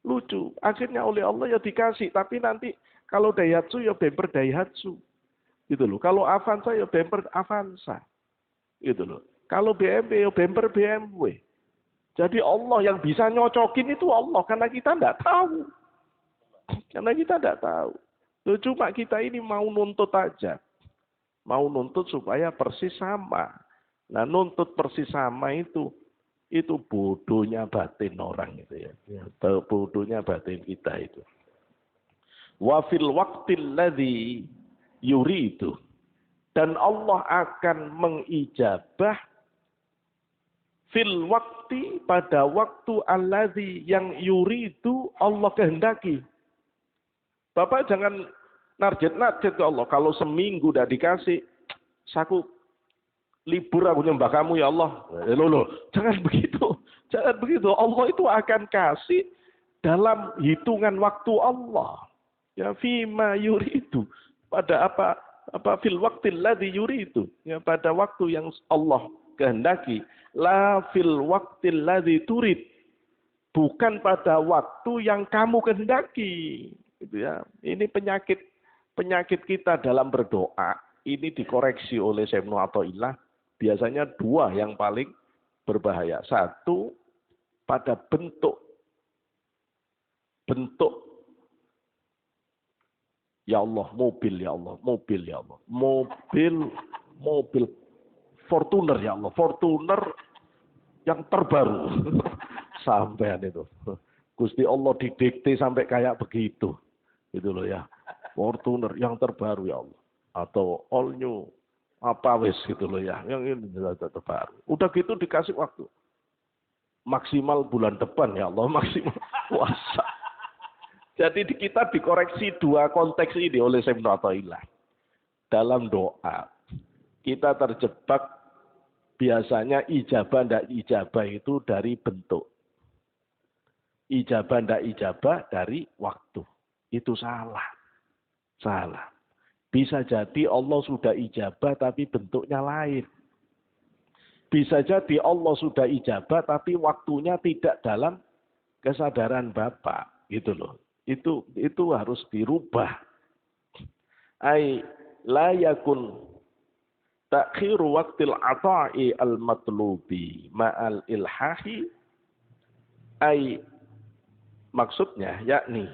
Lucu. Akhirnya oleh Allah ya dikasih. Tapi nanti kalau Daihatsu ya bemper Daihatsu. Gitu loh. Kalau Avanza ya bemper Avanza. Gitu loh. Kalau BMW ya bemper BMW. Jadi Allah yang bisa nyocokin itu Allah. Karena kita tidak tahu. Karena kita tidak tahu. Loh, cuma kita ini mau nuntut aja. Mau nuntut supaya persis sama. Nah nuntut persis sama itu bodohnya batin orang itu ya. Bodohnya batin kita itu. Wa fil waqtil ladzi yuridu, dan Allah akan mengijabah fil waqti, pada waktu alladzi yang yuridu Allah kehendaki. Bapak jangan narjet-narjet ke Allah. Kalau seminggu udah dikasih, saku libur aku nyembah kamu ya Allah. Loh, jangan begitu. Jangan begitu. Allah itu akan kasih dalam hitungan waktu Allah. Ya fima yuridu. Pada apa fil waqtil ladzi yuridu, ya pada waktu yang Allah kehendaki. La fil waqtil ladzi turid, bukan pada waktu yang kamu kehendaki. Gitu ya. Ini penyakit kita dalam berdoa. Ini dikoreksi oleh Syekh Ibnu Athaillah. Biasanya dua yang paling berbahaya. Satu, pada bentuk ya Allah, mobil ya Allah, mobil ya Allah. Mobil Fortuner ya Allah, Fortuner yang terbaru. Sampean itu. Gusti Allah didikte sampai kayak begitu. Gitu loh ya. Fortuner yang terbaru ya Allah. Atau all new apa wis gitu loh ya. Yang ini terbaru. Udah gitu dikasih waktu. Maksimal bulan depan ya Allah, maksimal puasa. Jadi kita dikoreksi dua konteks ini oleh Syekh Ibnu Athaillah. Dalam doa, kita terjebak biasanya ijabah tidak ijabah itu dari bentuk. Ijabah tidak ijabah dari waktu. Itu salah. Salah. Bisa jadi Allah sudah ijabah tapi bentuknya lain. Bisa jadi Allah sudah ijabah tapi waktunya tidak dalam kesadaran Bapak. Gitu loh. Itu harus dirubah. Ai la yakun ta'khiru waqtil ata'i al-matlubi ma'al ilhahi. Ai maksudnya yakni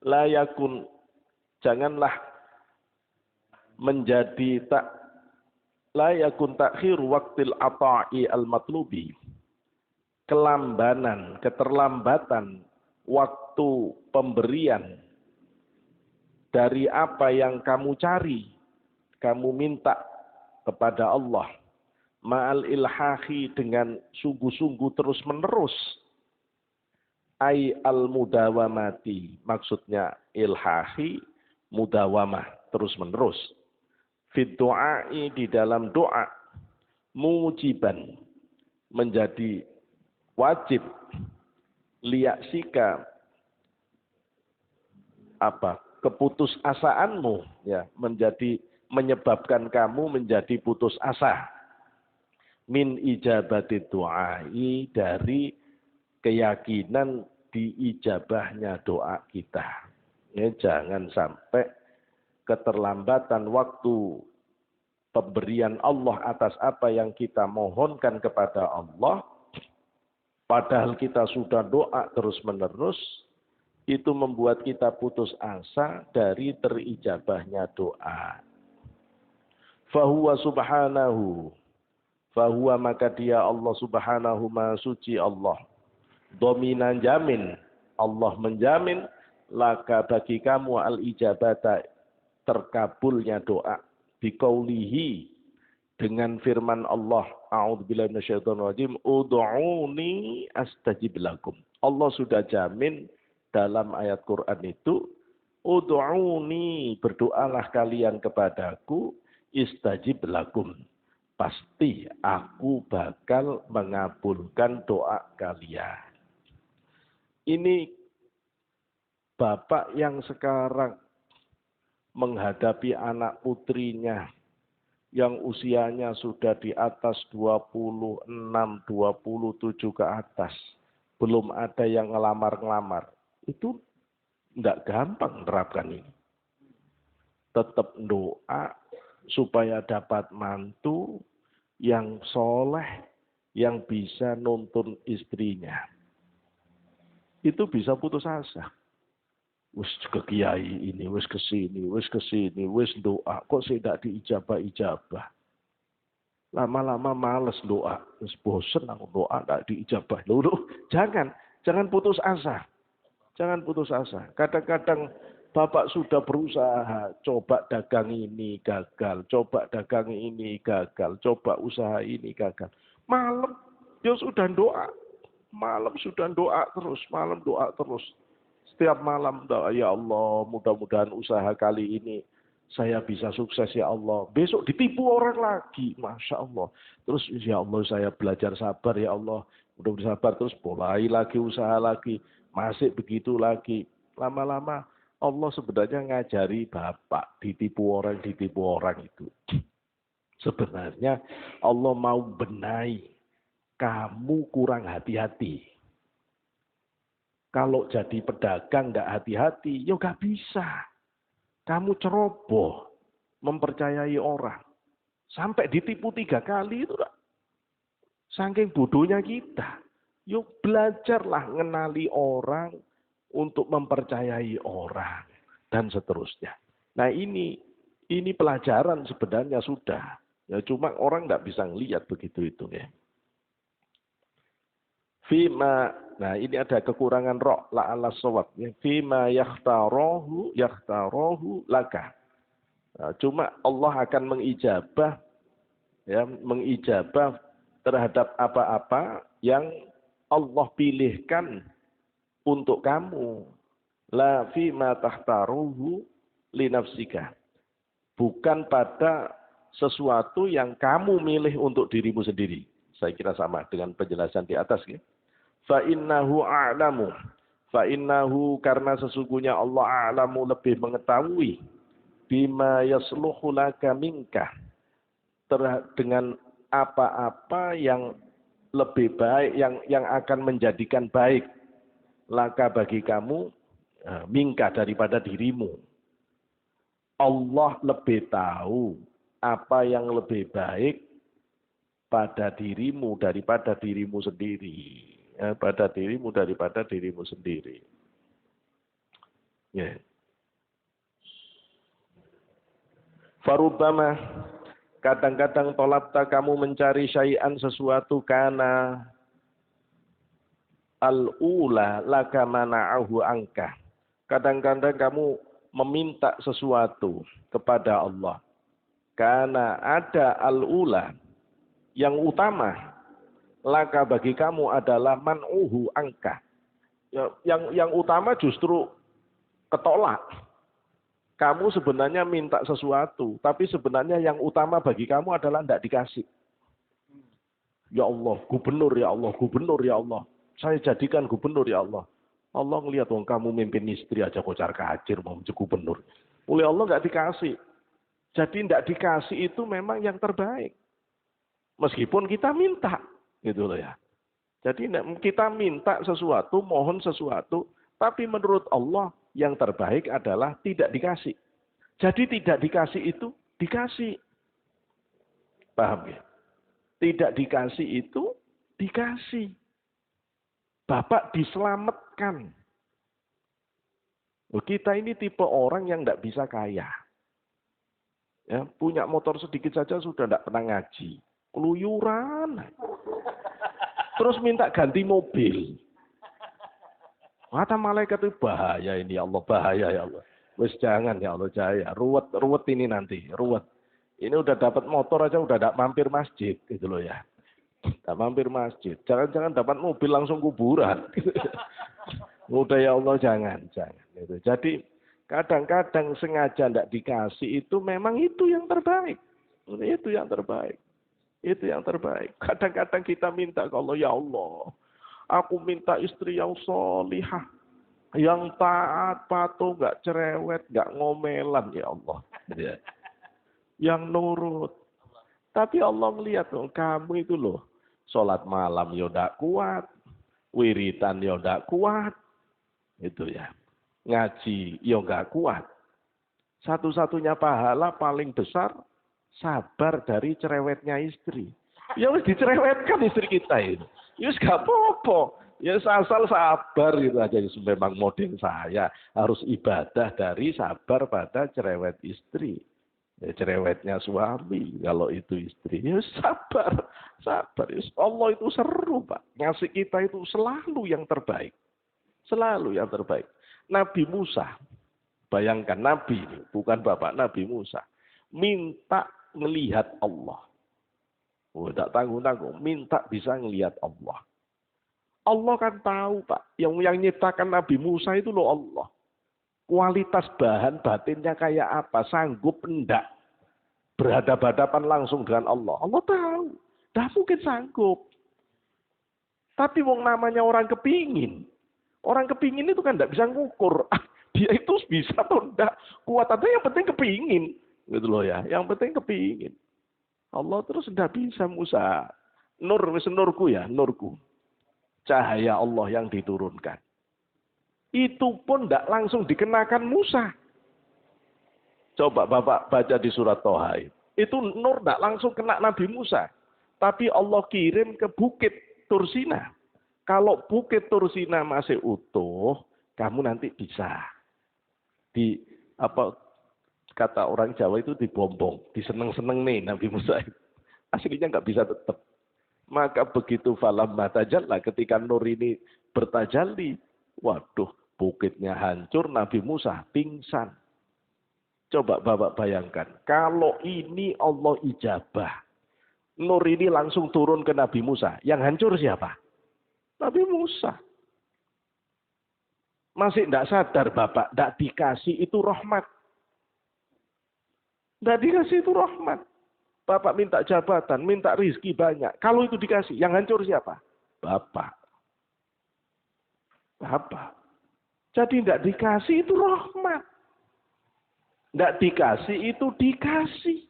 la yakun, janganlah menjadi la yakun ta'khiru waqtil ata'i al-matlubi, keterlambatan waktu pemberian dari apa yang kamu cari, kamu minta kepada Allah. Ma'al ilhahi, dengan sungguh-sungguh terus-menerus. Ai al-mudawamati, maksudnya ilhahi, mudawamah, terus-menerus. Fit du'ai, di dalam doa. Mujiban, menjadi wajib. Liyaksika, keputusasaanmu, ya, menyebabkan kamu menjadi putus asa. Min ijabati du'ai, dari keyakinan diijabahnya doa kita. Ya, jangan sampai keterlambatan waktu pemberian Allah atas apa yang kita mohonkan kepada Allah, padahal kita sudah doa terus-menerus, itu membuat kita putus asa dari terijabahnya doa. Fahuwa subhanahu, fahuwa, maka dia Allah subhanahu, maha suci Allah, dominan jamin, Allah menjamin, laka bagi kamu al-ijabata, terkabulnya doa, biqaulihi, dengan firman Allah, a'udzubillahi minasyaitonir rajim, ud'uni astajib lakum. Allah sudah jamin dalam ayat Quran itu, ud'uni, berdoalah kalian kepadaku, istajib lakum, pasti aku bakal mengabulkan doa kalian. Ini bapak yang sekarang menghadapi anak putrinya yang usianya sudah di atas 26, 27 ke atas. Belum ada yang ngelamar-ngelamar. Itu tidak gampang menerapkan ini. Tetap doa supaya dapat mantu yang soleh, yang bisa nuntun istrinya. Itu bisa putus asa. Wis ke kiai ini, wis ke sini, wis doa. Kok tidak diijabah-ijabah? Lama-lama males doa. Wis bosen aku doa tidak diijabah. Loh, jangan putus asa. Jangan putus asa. Kadang-kadang bapak sudah berusaha, coba dagang ini gagal, coba dagang ini gagal, coba usaha ini gagal. Malam dia sudah doa. Malam sudah doa terus, malam doa terus. Setiap malam doa, ya Allah, mudah-mudahan usaha kali ini saya bisa sukses ya Allah. Besok ditipu orang lagi, Masya Allah. Terus ya Allah, saya belajar sabar ya Allah. Mudah-mudahan sabar, terus mulai lagi usaha lagi. Masih begitu lagi. Lama-lama Allah sebenarnya ngajari bapak ditipu orang itu. Sebenarnya Allah mau benahi, kamu kurang hati-hati. Kalau jadi pedagang nggak hati-hati, ya nggak bisa. Kamu ceroboh, mempercayai orang. Sampai ditipu 3 kali itu. Saking bodohnya kita. Yuk belajarlah mengenali orang untuk mempercayai orang. Dan seterusnya. Nah ini pelajaran sebenarnya sudah. Ya cuma orang nggak bisa ngelihat begitu itu ya. Fima, nah ini ada kekurangan roh la ala sawab. Fima yakhtarohu laka. Nah, cuma Allah akan mengijabah, ya, mengijabah terhadap apa-apa yang Allah pilihkan untuk kamu. La fima takhtaruhu li nafsika. Bukan pada sesuatu yang kamu milih untuk dirimu sendiri. Saya kira sama dengan penjelasan di atas ya. Fa'innahu a'lamu. Fa'innahu, karena sesungguhnya Allah a'lamu, lebih mengetahui. Bima yasluhu laka minka. Dengan apa-apa yang lebih baik, yang akan menjadikan baik. Laka bagi kamu, minka daripada dirimu. Allah lebih tahu apa yang lebih baik pada dirimu daripada dirimu sendiri. Pada dirimu daripada dirimu sendiri. Ya. Farubama, kadang-kadang tolabta kamu mencari syai'an sesuatu kana al-ula laka mana'ahu angka. Kadang-kadang kamu meminta sesuatu kepada Allah. Karena ada al-ula yang utama, laka bagi kamu adalah man'uhu angka. Yang utama justru ketolak. Kamu sebenarnya minta sesuatu, tapi sebenarnya yang utama bagi kamu adalah tidak dikasih. Ya Allah, gubernur ya Allah, gubernur ya Allah. Saya jadikan gubernur ya Allah. Allah ngelihat wong kamu mimpin istri aja kocar kacir mau menjadi gubernur. Oleh Allah nggak dikasih. Jadi tidak dikasih itu memang yang terbaik. Meskipun kita minta, gitu loh ya. Jadi kita minta sesuatu, mohon sesuatu, tapi menurut Allah yang terbaik adalah tidak dikasih. Jadi tidak dikasih itu dikasih. Paham ya? Tidak dikasih itu dikasih. Bapak diselamatkan. Kita ini tipe orang yang tidak bisa kaya. Ya, punya motor sedikit saja sudah tidak pernah ngaji. Keluyuran. Terus minta ganti mobil. Kata malaikat itu bahaya ini ya Allah, bahaya ya Allah. Wes jangan ya Allah, jaya. Ruwet ini nanti, ruwet. Ini udah dapat motor aja udah tidak mampir masjid gitu loh ya. Tidak mampir masjid. Jangan-jangan dapat mobil langsung kuburan. Udah ya Allah jangan. Gitu. Jadi kadang-kadang sengaja tidak dikasih itu memang itu yang terbaik. Itu yang terbaik. Itu yang terbaik. Kadang-kadang kita minta ke Allah, ya Allah, aku minta istri yang solihah, yang taat, patuh, nggak cerewet, nggak ngomelan, ya Allah. Ya. Yang nurut. Tapi Allah melihat loh, kamu itu loh, sholat malam ya nggak kuat, wiritan ya nggak kuat, itu ya. Ngaji ya nggak kuat. Satu-satunya pahala paling besar sabar dari cerewetnya istri. Ya harus dicerewetkan istri kita itu. Ya gak apa-apa. Ya asal sabar gitu aja. Memang model saya harus ibadah dari sabar pada cerewet istri. Ya, cerewetnya suami kalau itu istri. Ya sabar. Ya, Allah itu seru Pak. Ngasih kita itu selalu yang terbaik. Selalu yang terbaik. Nabi Musa. Bayangkan Nabi, bukan Bapak Nabi Musa. Minta melihat Allah. Tidak tanggung-tanggung. Minta bisa melihat Allah. Allah kan tahu Pak. Yang nyiptakan Nabi Musa itu loh Allah. Kualitas bahan batinnya kayak apa? Sanggup enggak? Berhadapan-hadapan langsung dengan Allah. Allah tahu. Dah mungkin sanggup. Tapi wong namanya orang kepingin. Orang kepingin itu kan enggak bisa ngukur. Dia itu bisa atau enggak. Kuat atau yang penting kepingin. Gitu loh ya. Yang penting kepingin. Allah terus enggak bisa Musa. Nurku ya. Nurku. Cahaya Allah yang diturunkan. Itu pun tidak langsung dikenakan Musa. Coba Bapak baca di surat Toha. Itu nur tidak langsung kena Nabi Musa. Tapi Allah kirim ke bukit Tursina. Kalau bukit Tursina masih utuh, kamu nanti bisa. Kata orang Jawa itu dibombong. Diseneng-seneng nih Nabi Musa. Aslinya nggak bisa tetap. Maka begitu falamma tajalla ketika nur ini bertajalli. Waduh, bukitnya hancur, Nabi Musa pingsan. Coba Bapak bayangkan, kalau ini Allah ijabah, nur ini langsung turun ke Nabi Musa. Yang hancur siapa? Nabi Musa. Masih tidak sadar Bapak, tidak dikasih itu rahmat. Tidak dikasih itu rahmat. Bapak minta jabatan, minta rizki banyak. Kalau itu dikasih, yang hancur siapa? Bapak. Jadi tidak dikasih itu rahmat. Tidak dikasih itu dikasih.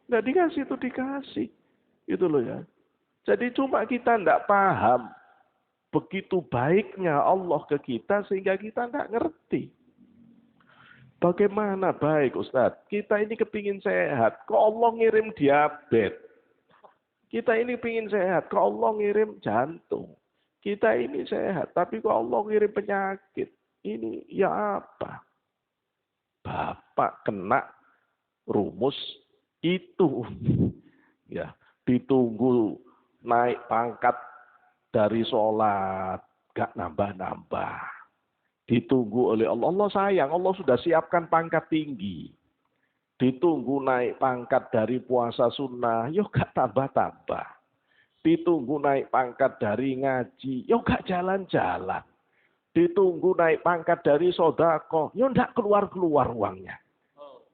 Tidak dikasih itu dikasih. Itu loh ya. Jadi cuma kita tidak paham. Begitu baiknya Allah ke kita sehingga kita tidak ngerti. Bagaimana baik Ustadz? Kita ini kepingin sehat. Kok Allah ngirim diabetes? Kita ini kepingin sehat. Kok Allah ngirim jantung? Kita ini sehat, tapi kok Allah ngirim penyakit. Ini ya apa? Bapak kena rumus itu. Ya, ditunggu naik pangkat dari sholat, gak nambah-nambah. Ditunggu oleh Allah. Allah sayang, Allah sudah siapkan pangkat tinggi. Ditunggu naik pangkat dari puasa sunnah, yuk gak tambah-tambah. Ditunggu naik pangkat dari ngaji, yuk gak jalan-jalan. Ditunggu naik pangkat dari sodako, yuk gak keluar-keluar uangnya.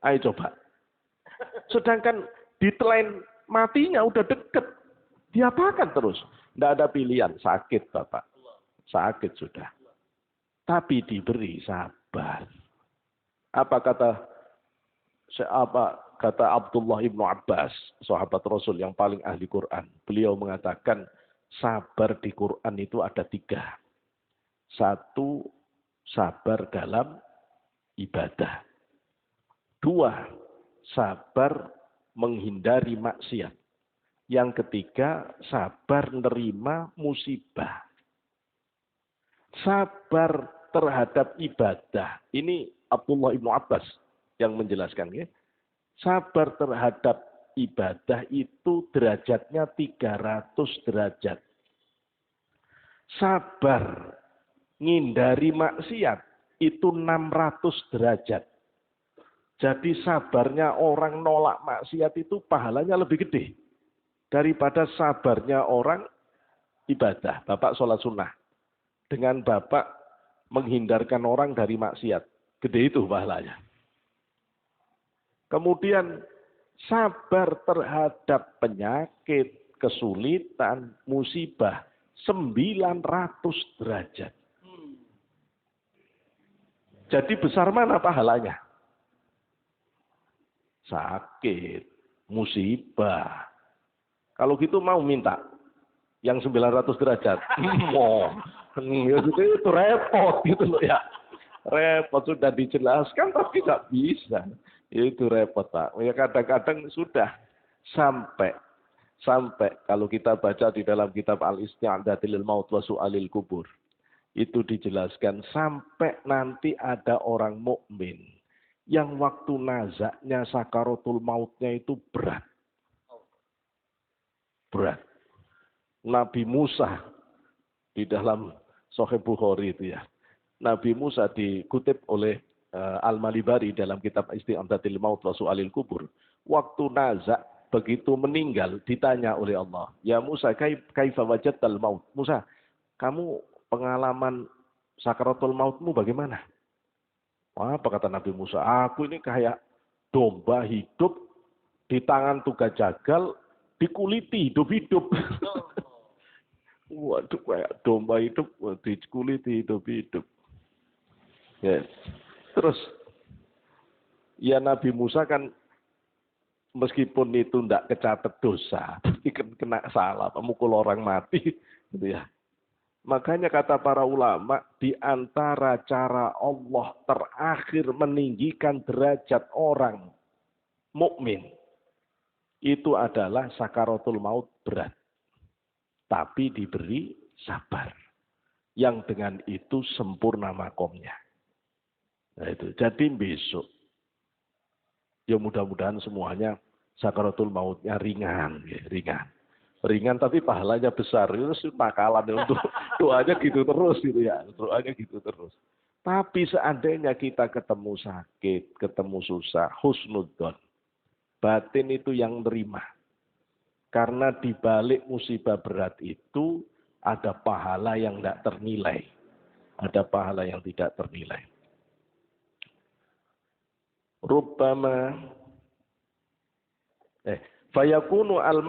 Ayo coba. Sedangkan deadline matinya udah deket. Diapakan terus? Tidak ada pilihan, sakit Bapak. Sakit sudah. Tapi diberi sabar. Apa kata Abdullah ibnu Abbas, sahabat Rasul yang paling ahli Quran. Beliau mengatakan sabar di Quran itu ada 3. 1, sabar dalam ibadah. 2, sabar menghindari maksiat. Yang ketiga, sabar menerima musibah. Sabar terhadap ibadah. Ini Abdullah ibnu Abbas yang menjelaskan. Ya. Sabar terhadap ibadah itu derajatnya 300 derajat. Sabar ngindari maksiat itu 600 derajat. Jadi sabarnya orang nolak maksiat itu pahalanya lebih gede daripada sabarnya orang ibadah. Bapak sholat sunnah. Dengan Bapak menghindarkan orang dari maksiat. Gede itu pahalanya. Kemudian sabar terhadap penyakit, kesulitan, musibah. 900 derajat. Jadi besar mana pahalanya? Sakit, musibah. Kalau gitu mau minta yang 900 derajat. Ya itu repot gitu loh ya. Repot sudah dijelaskan tapi nggak bisa. Itu repot Pak. Ya kadang-kadang sudah sampai kalau kita baca di dalam kitab Al-Isti'adatil Maut wa Su'alil Kubur. Itu dijelaskan sampai nanti ada orang mukmin yang waktu nazaknya sakaratul mautnya itu berat. Berat. Nabi Musa di dalam Sahih Bukhari itu ya. Nabi Musa dikutip oleh Al-Malibari dalam kitab Isti'adatil Maut wa Su'alil Kubur. Waktu nazak begitu meninggal ditanya oleh Allah, "Ya Musa, kaifa wajadtal maut?" Musa, kamu pengalaman sakaratul mautmu bagaimana? Apa kata Nabi Musa? Aku ini kayak domba hidup di tangan tugas jagal, dikuliti hidup-hidup. Waduh, kayak domba hidup dikuliti hidup-hidup. Ya. Terus, ya Nabi Musa kan meskipun itu tidak kecatat dosa, tapi kena salah, memukul orang mati, gitu ya. Makanya kata para ulama, di antara cara Allah terakhir meninggikan derajat orang mukmin itu adalah sakaratul maut berat. Tapi diberi sabar. Yang dengan itu sempurna makomnya. Nah itu. Jadi besok, ya mudah-mudahan semuanya sakaratul mautnya ringan. Ya, ringan. Ringan tapi pahalanya besar. Itu nakalan untuk doanya gitu terus gitu ya. Doanya gitu terus. Tapi seandainya kita ketemu sakit, ketemu susah, husnudzon. Batin itu yang nerima. Karena di balik musibah berat itu ada pahala yang tidak ternilai. Ada pahala yang tidak ternilai. Rubbama fayakunu al